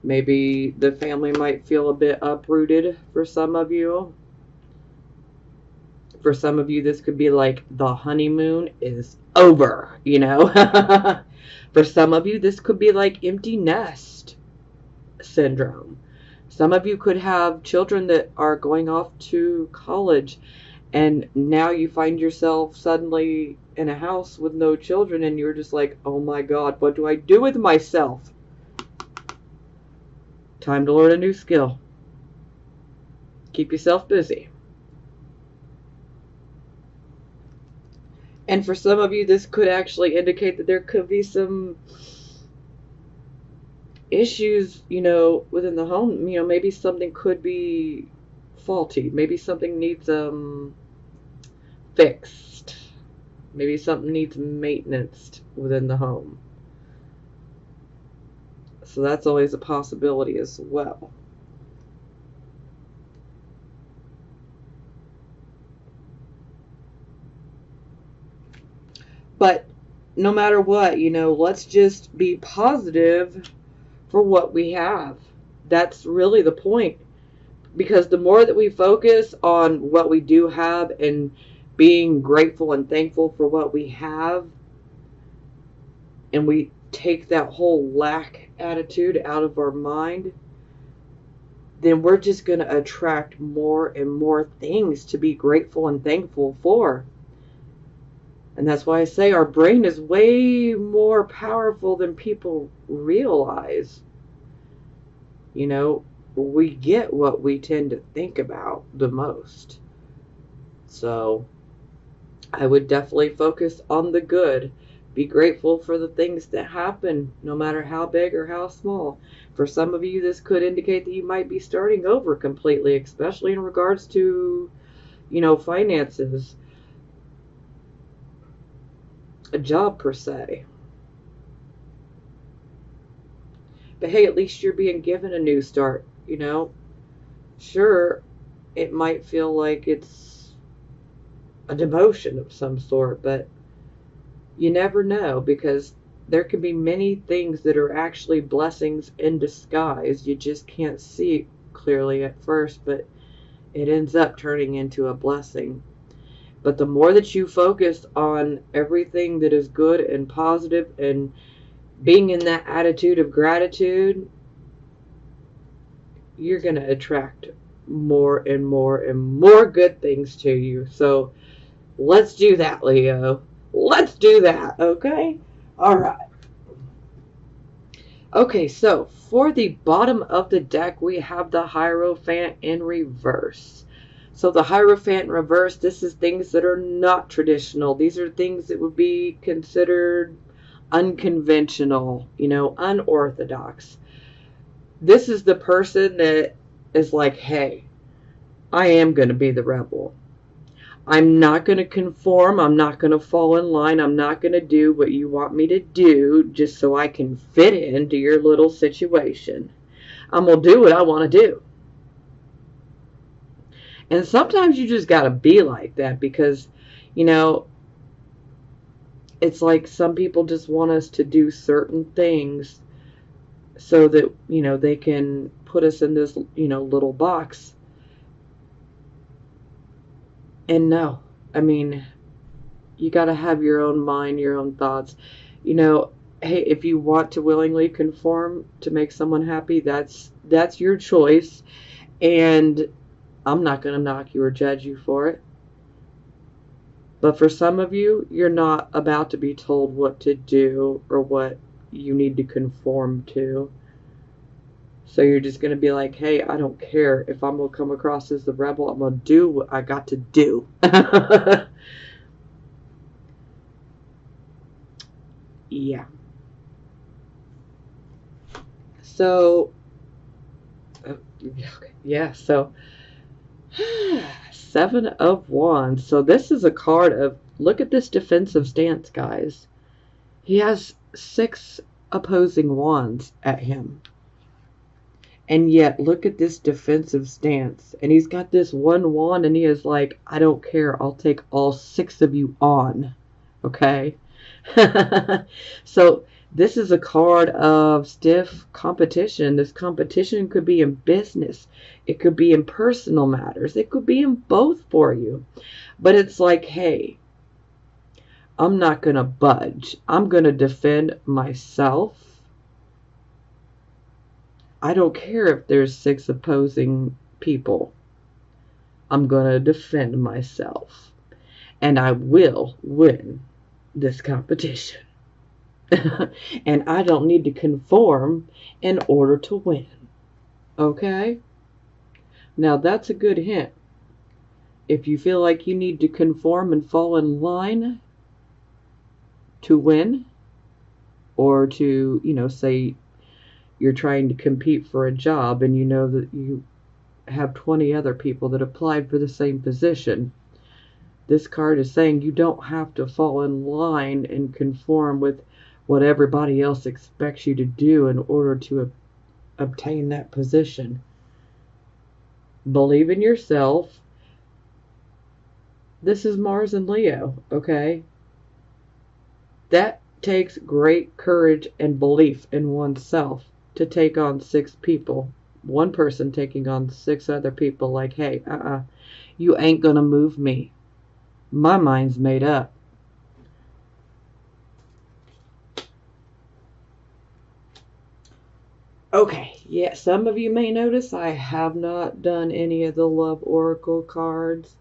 [SPEAKER 1] Maybe the family might feel a bit uprooted for some of you. For some of you, this could be like the honeymoon is over, you know. For some of you, this could be like empty nest syndrome. Some of you could have children that are going off to college, and now you find yourself suddenly in a house with no children, and you're just like, oh my God, what do I do with myself? Time to learn a new skill. Keep yourself busy. And for some of you, this could actually indicate that there could be some issues, you know, within the home. You know, maybe something could be faulty. Maybe something needs fixed. Maybe something needs maintenance within the home. So that's always a possibility as well. But no matter what, you know, let's just be positive for what we have. That's really the point. Because the more that we focus on what we do have and being grateful and thankful for what we have, and we take that whole lack attitude out of our mind, then we're just going to attract more and more things to be grateful and thankful for. And that's why I say our brain is way more powerful than people realize. You know, we get what we tend to think about the most. So I would definitely focus on the good. Be grateful for the things that happen, no matter how big or how small. For some of you, this could indicate that you might be starting over completely, especially in regards to, you know, finances, a job per se. But hey, at least you're being given a new start, you know. Sure, it might feel like it's a demotion of some sort, but you never know, because there can be many things that are actually blessings in disguise. You just can't see it clearly at first, but it ends up turning into a blessing. But the more that you focus on everything that is good and positive and being in that attitude of gratitude, you're going to attract more and more and more good things to you. So let's do that, Leo. Let's do that, okay? All right. Okay, so for the bottom of the deck, we have the Hierophant in reverse. So the Hierophant in reverse, this is things that are not traditional. These are things that would be considered unconventional, you know, unorthodox. This is the person that is like, hey, I am going to be the rebel. I'm not going to conform. I'm not going to fall in line. I'm not going to do what you want me to do just so I can fit into your little situation. I'm going to do what I want to do. And sometimes you just got to be like that, because, you know, it's like some people just want us to do certain things so that, you know, they can put us in this, you know, little box. And no, I mean, you got to have your own mind, your own thoughts. You know, hey, if you want to willingly conform to make someone happy, that's your choice. And I'm not going to knock you or judge you for it. But for some of you, you're not about to be told what to do or what you need to conform to. So you're just going to be like, hey, I don't care. If I'm going to come across as the rebel, I'm going to do what I got to do. Yeah. So, yeah, so Seven of Wands. So this is a card of, look at this defensive stance, guys. He has 6 opposing wands at him. And yet, look at this defensive stance. And he's got this one wand and he is like, I don't care. I'll take all 6 of you on. Okay? So, this is a card of stiff competition. This competition could be in business. It could be in personal matters. It could be in both for you. But it's like, hey, I'm not going to budge. I'm going to defend myself. I don't care if there's 6 opposing people. I'm going to defend myself. And I will win this competition. And I don't need to conform in order to win. Okay? Now that's a good hint. If you feel like you need to conform and fall in line to win, or to, say you're trying to compete for a job and you know that you have 20 other people that applied for the same position, this card is saying you don't have to fall in line and conform with what everybody else expects you to do in order to obtain that position. Believe in yourself. This is Mars and Leo, okay? That takes great courage and belief in oneself to take on 6 people. One person taking on 6 other people like, hey, you ain't gonna move me. My mind's made up. Okay, yeah, some of you may notice I have not done any of the Love Oracle cards.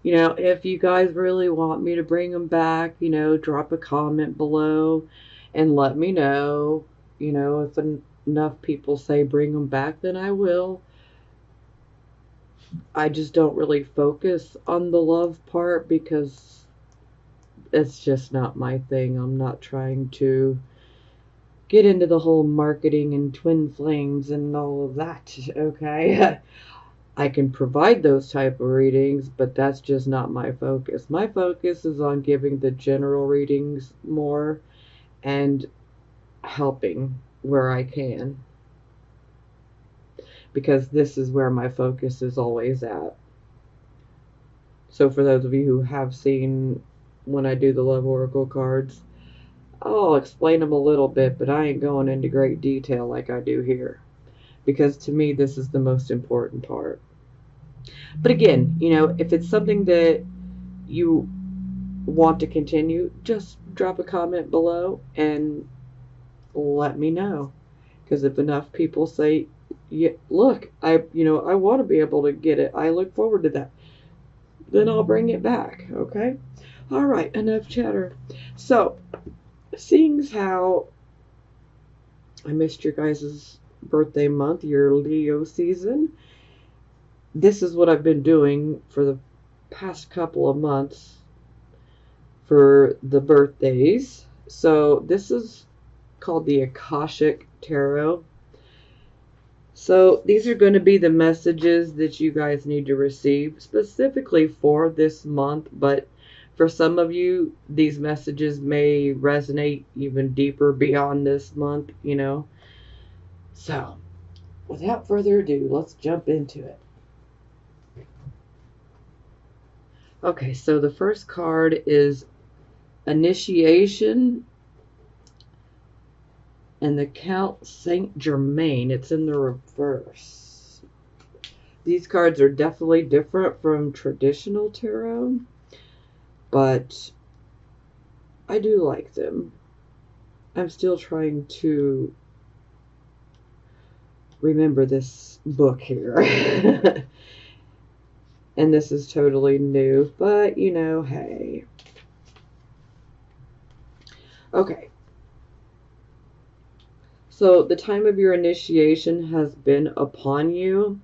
[SPEAKER 1] If you guys really want me to bring them back, drop a comment below and let me know. If enough people say bring them back, then I will. I just don't really focus on the love part because it's just not my thing. I'm not trying to get into the whole marketing and twin flames and all of that, okay? I can provide those type of readings, but that's just not my focus. My focus is on giving the general readings more and helping where I can, because this is where my focus is always at. So for those of you who have seen when I do the Love Oracle cards, I'll explain them a little bit, but I ain't going into great detail like I do here, because to me this is the most important part. But again, if it's something that you want to continue, just drop a comment below and let me know. Because if enough people say, yeah, look, I want to be able to get it, I look forward to that, then I'll bring it back, okay? All right, enough chatter. So, seeing as how I missed your guys' birthday month, your Leo season, this is what I've been doing for the past couple of months for the birthdays. So this is called the Akashic Tarot. So these are going to be the messages that you guys need to receive specifically for this month, but for some of you, these messages may resonate even deeper beyond this month, So, without further ado, let's jump into it. Okay, so the first card is Initiation and the Count Saint Germain. It's in the reverse. These cards are definitely different from traditional tarot, but I do like them. I'm still trying to remember this book here. And this is totally new, but hey. Okay. So the time of your initiation has been upon you,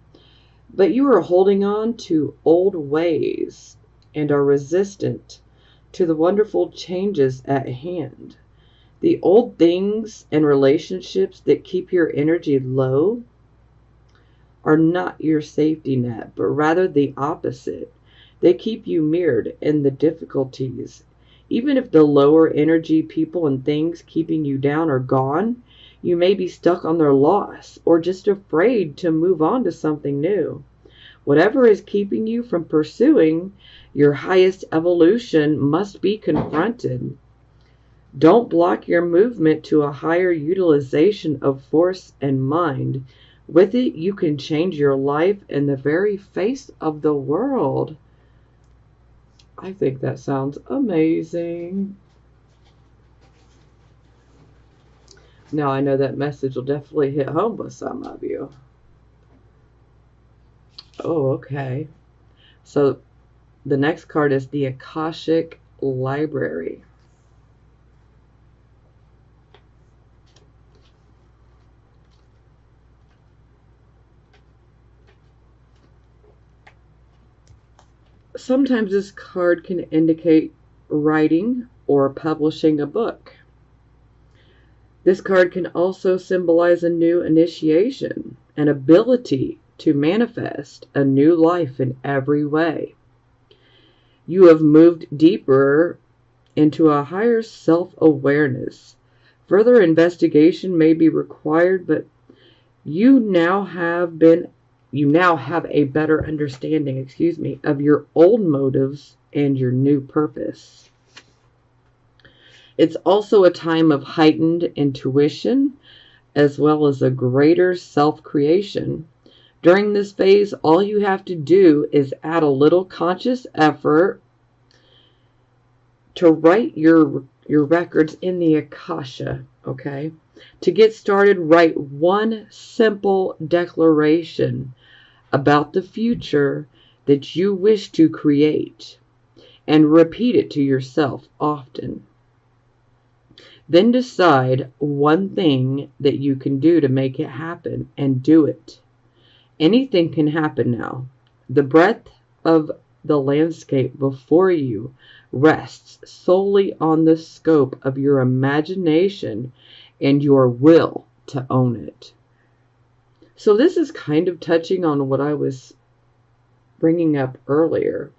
[SPEAKER 1] but you are holding on to old ways and are resistant to the wonderful changes at hand. The old things and relationships that keep your energy low are not your safety net, but rather the opposite. They keep you mirrored in the difficulties. Even if the lower energy people and things keeping you down are gone, you may be stuck on their loss or just afraid to move on to something new. Whatever is keeping you from pursuing your highest evolution must be confronted. Don't block your movement to a higher utilization of force and mind. With it, you can change your life and the very face of the world. I think that sounds amazing. Now, I know that message will definitely hit home with some of you. Oh, okay. So the next card is the Akashic Library. Sometimes this card can indicate writing or publishing a book. This card can also symbolize a new initiation, an ability to manifest a new life in every way. You have moved deeper into a higher self-awareness. Further investigation may be required, but you now have a better understanding, of your old motives and your new purpose. It's also a time of heightened intuition as well as a greater self-creation. During this phase, all you have to do is add a little conscious effort to write your records in the Akasha, okay? To get started, write one simple declaration about the future that you wish to create and repeat it to yourself often. Then decide one thing that you can do to make it happen and do it. Anything can happen now. The breadth of the landscape before you rests solely on the scope of your imagination and your will to own it. So this is kind of touching on what I was bringing up earlier.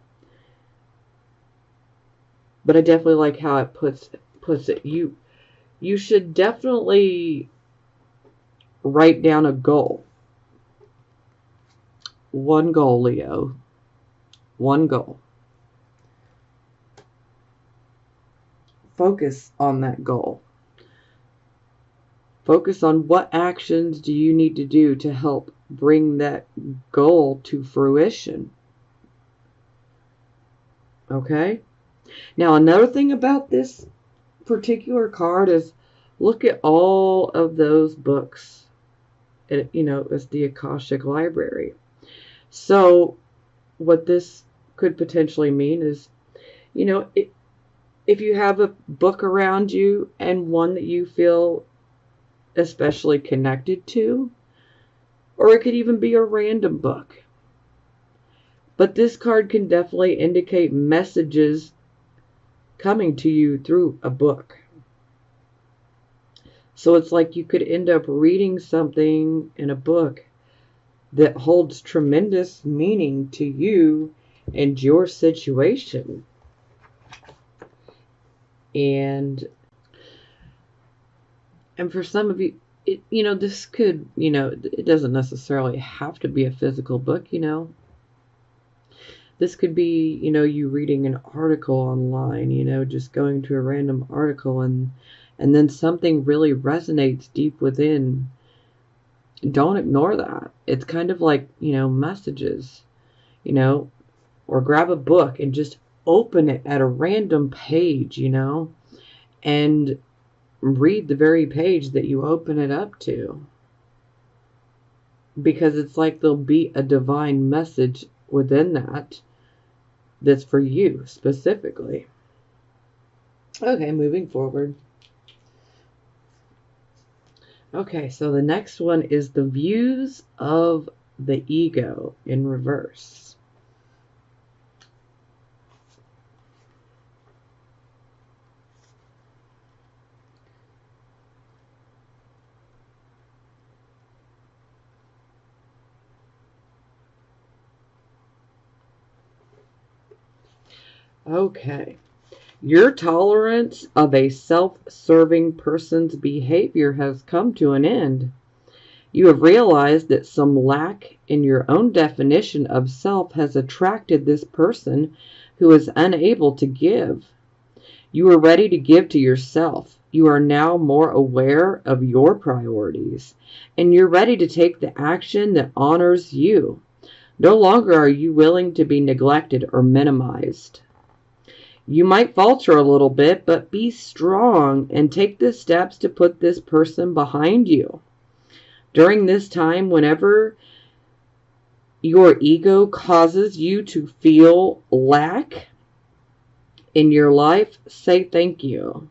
[SPEAKER 1] But I definitely like how it puts it. You should definitely write down a goal. One goal, Leo. One goal. Focus on that goal. Focus on what actions do you need to do to help bring that goal to fruition. Okay? Now, another thing about this particular card is look at all of those books. It's the Akashic Library. So what this could potentially mean is, if you have a book around you and one that you feel especially connected to, or it could even be a random book. But this card can definitely indicate messages coming to you through a book. So it's like you could end up reading something in a book that holds tremendous meaning to you and your situation. And for some of you, this could, it doesn't necessarily have to be a physical book, This could be, you reading an article online, just going to a random article and then something really resonates deep within. Don't ignore that. It's kind of like, messages, or grab a book and just open it at a random page, and read the very page that you open it up to. Because it's like there'll be a divine message within that's for you specifically. Okay, moving forward. Okay, so the next one is the views of the ego in reverse. Okay. Your tolerance of a self-serving person's behavior has come to an end. You have realized that some lack in your own definition of self has attracted this person who is unable to give. You are ready to give to yourself. You are now more aware of your priorities, and you're ready to take the action that honors you. No longer are you willing to be neglected or minimized. You might falter a little bit, but be strong and take the steps to put this person behind you. During this time, whenever your ego causes you to feel lack in your life, say thank you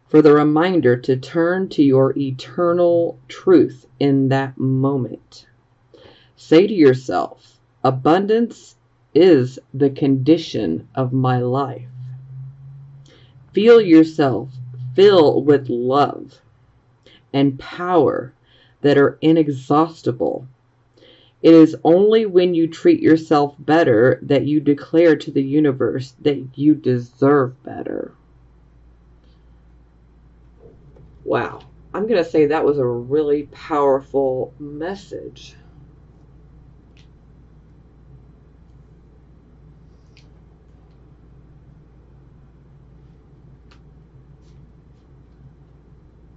[SPEAKER 1] for the reminder to turn to your eternal truth in that moment. Say to yourself, abundance is the condition of my life. Feel yourself fill with love and power that are inexhaustible. It is only when you treat yourself better that you declare to the universe that you deserve better. Wow. I'm going to say that was a really powerful message.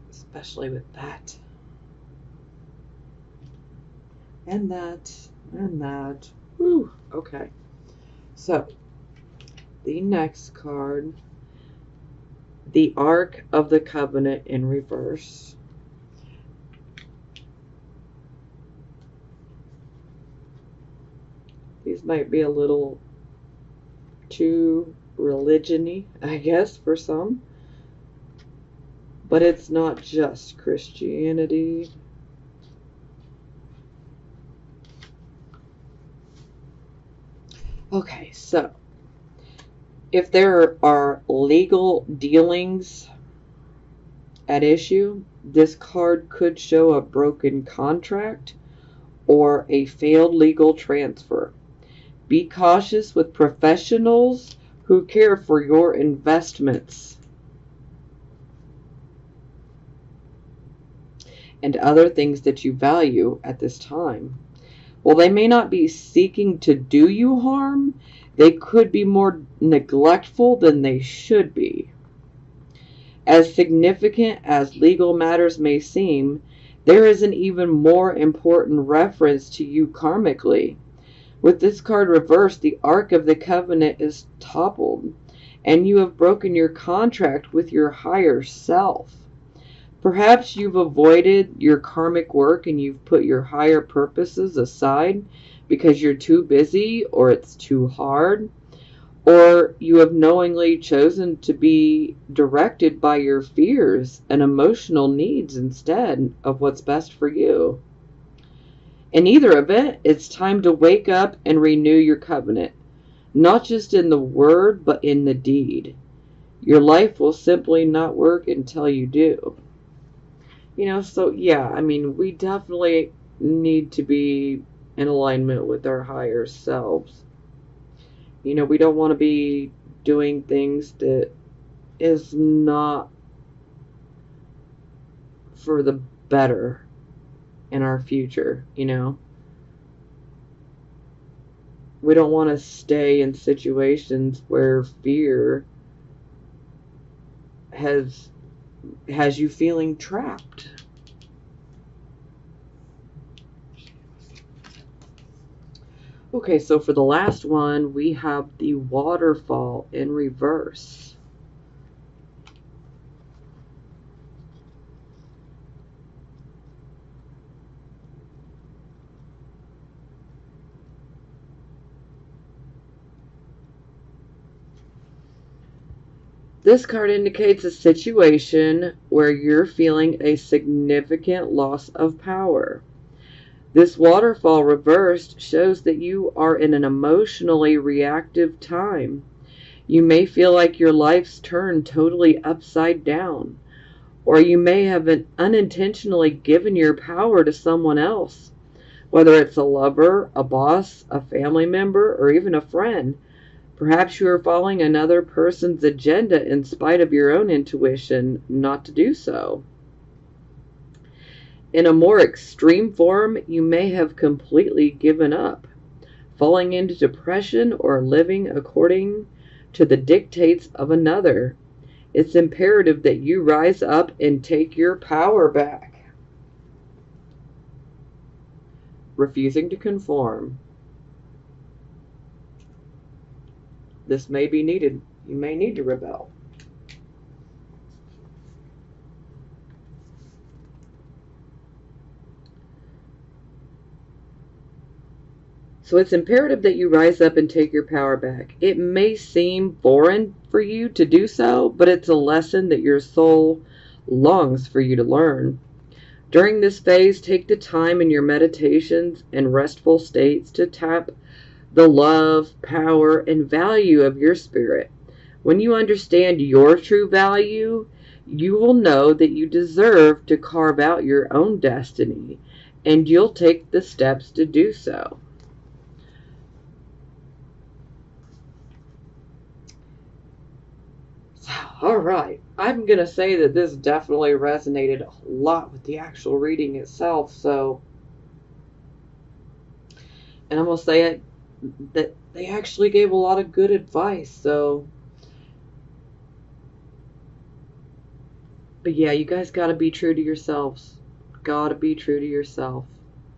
[SPEAKER 1] Especially with that. And that. And that. Whew. Okay. So, the next card. The Ark of the Covenant in reverse. These might be a little too religion-y, I guess, for some. But it's not just Christianity. Okay, so if there are legal dealings at issue, this card could show a broken contract or a failed legal transfer. Be cautious with professionals who care for your investments and other things that you value at this time. While they may not be seeking to do you harm, they could be more neglectful than they should be. As significant as legal matters may seem, there is an even more important reference to you karmically. With this card reversed, the Ark of the Covenant is toppled, and you have broken your contract with your higher self. Perhaps you've avoided your karmic work and you've put your higher purposes aside because you're too busy or it's too hard, or you have knowingly chosen to be directed by your fears and emotional needs instead of what's best for you. In either event, it's time to wake up and renew your covenant, not just in the word, but in the deed. Your life will simply not work until you do. So yeah, I mean, we definitely need to be in alignment with our higher selves. We don't want to be doing things that is not for the better in our future, We don't want to stay in situations where fear has you feeling trapped. Okay, so for the last one, we have the waterfall in reverse. This card indicates a situation where you're feeling a significant loss of power. This waterfall reversed shows that you are in an emotionally reactive time. You may feel like your life's turned totally upside down, or you may have unintentionally given your power to someone else, whether it's a lover, a boss, a family member, or even a friend. Perhaps you are following another person's agenda in spite of your own intuition not to do so. In a more extreme form, you may have completely given up, falling into depression or living according to the dictates of another. It's imperative that you rise up and take your power back. Refusing to conform. This may be needed. You may need to rebel. So it's imperative that you rise up and take your power back. It may seem foreign for you to do so, but it's a lesson that your soul longs for you to learn. During this phase, take the time in your meditations and restful states to tap the love, power, and value of your spirit. When you understand your true value, you will know that you deserve to carve out your own destiny, and you'll take the steps to do so. All right, I'm going to say that this definitely resonated a lot with the actual reading itself. So, and I'm going to say it, that they actually gave a lot of good advice. So, but yeah, you guys got to be true to yourselves. Got to be true to yourself.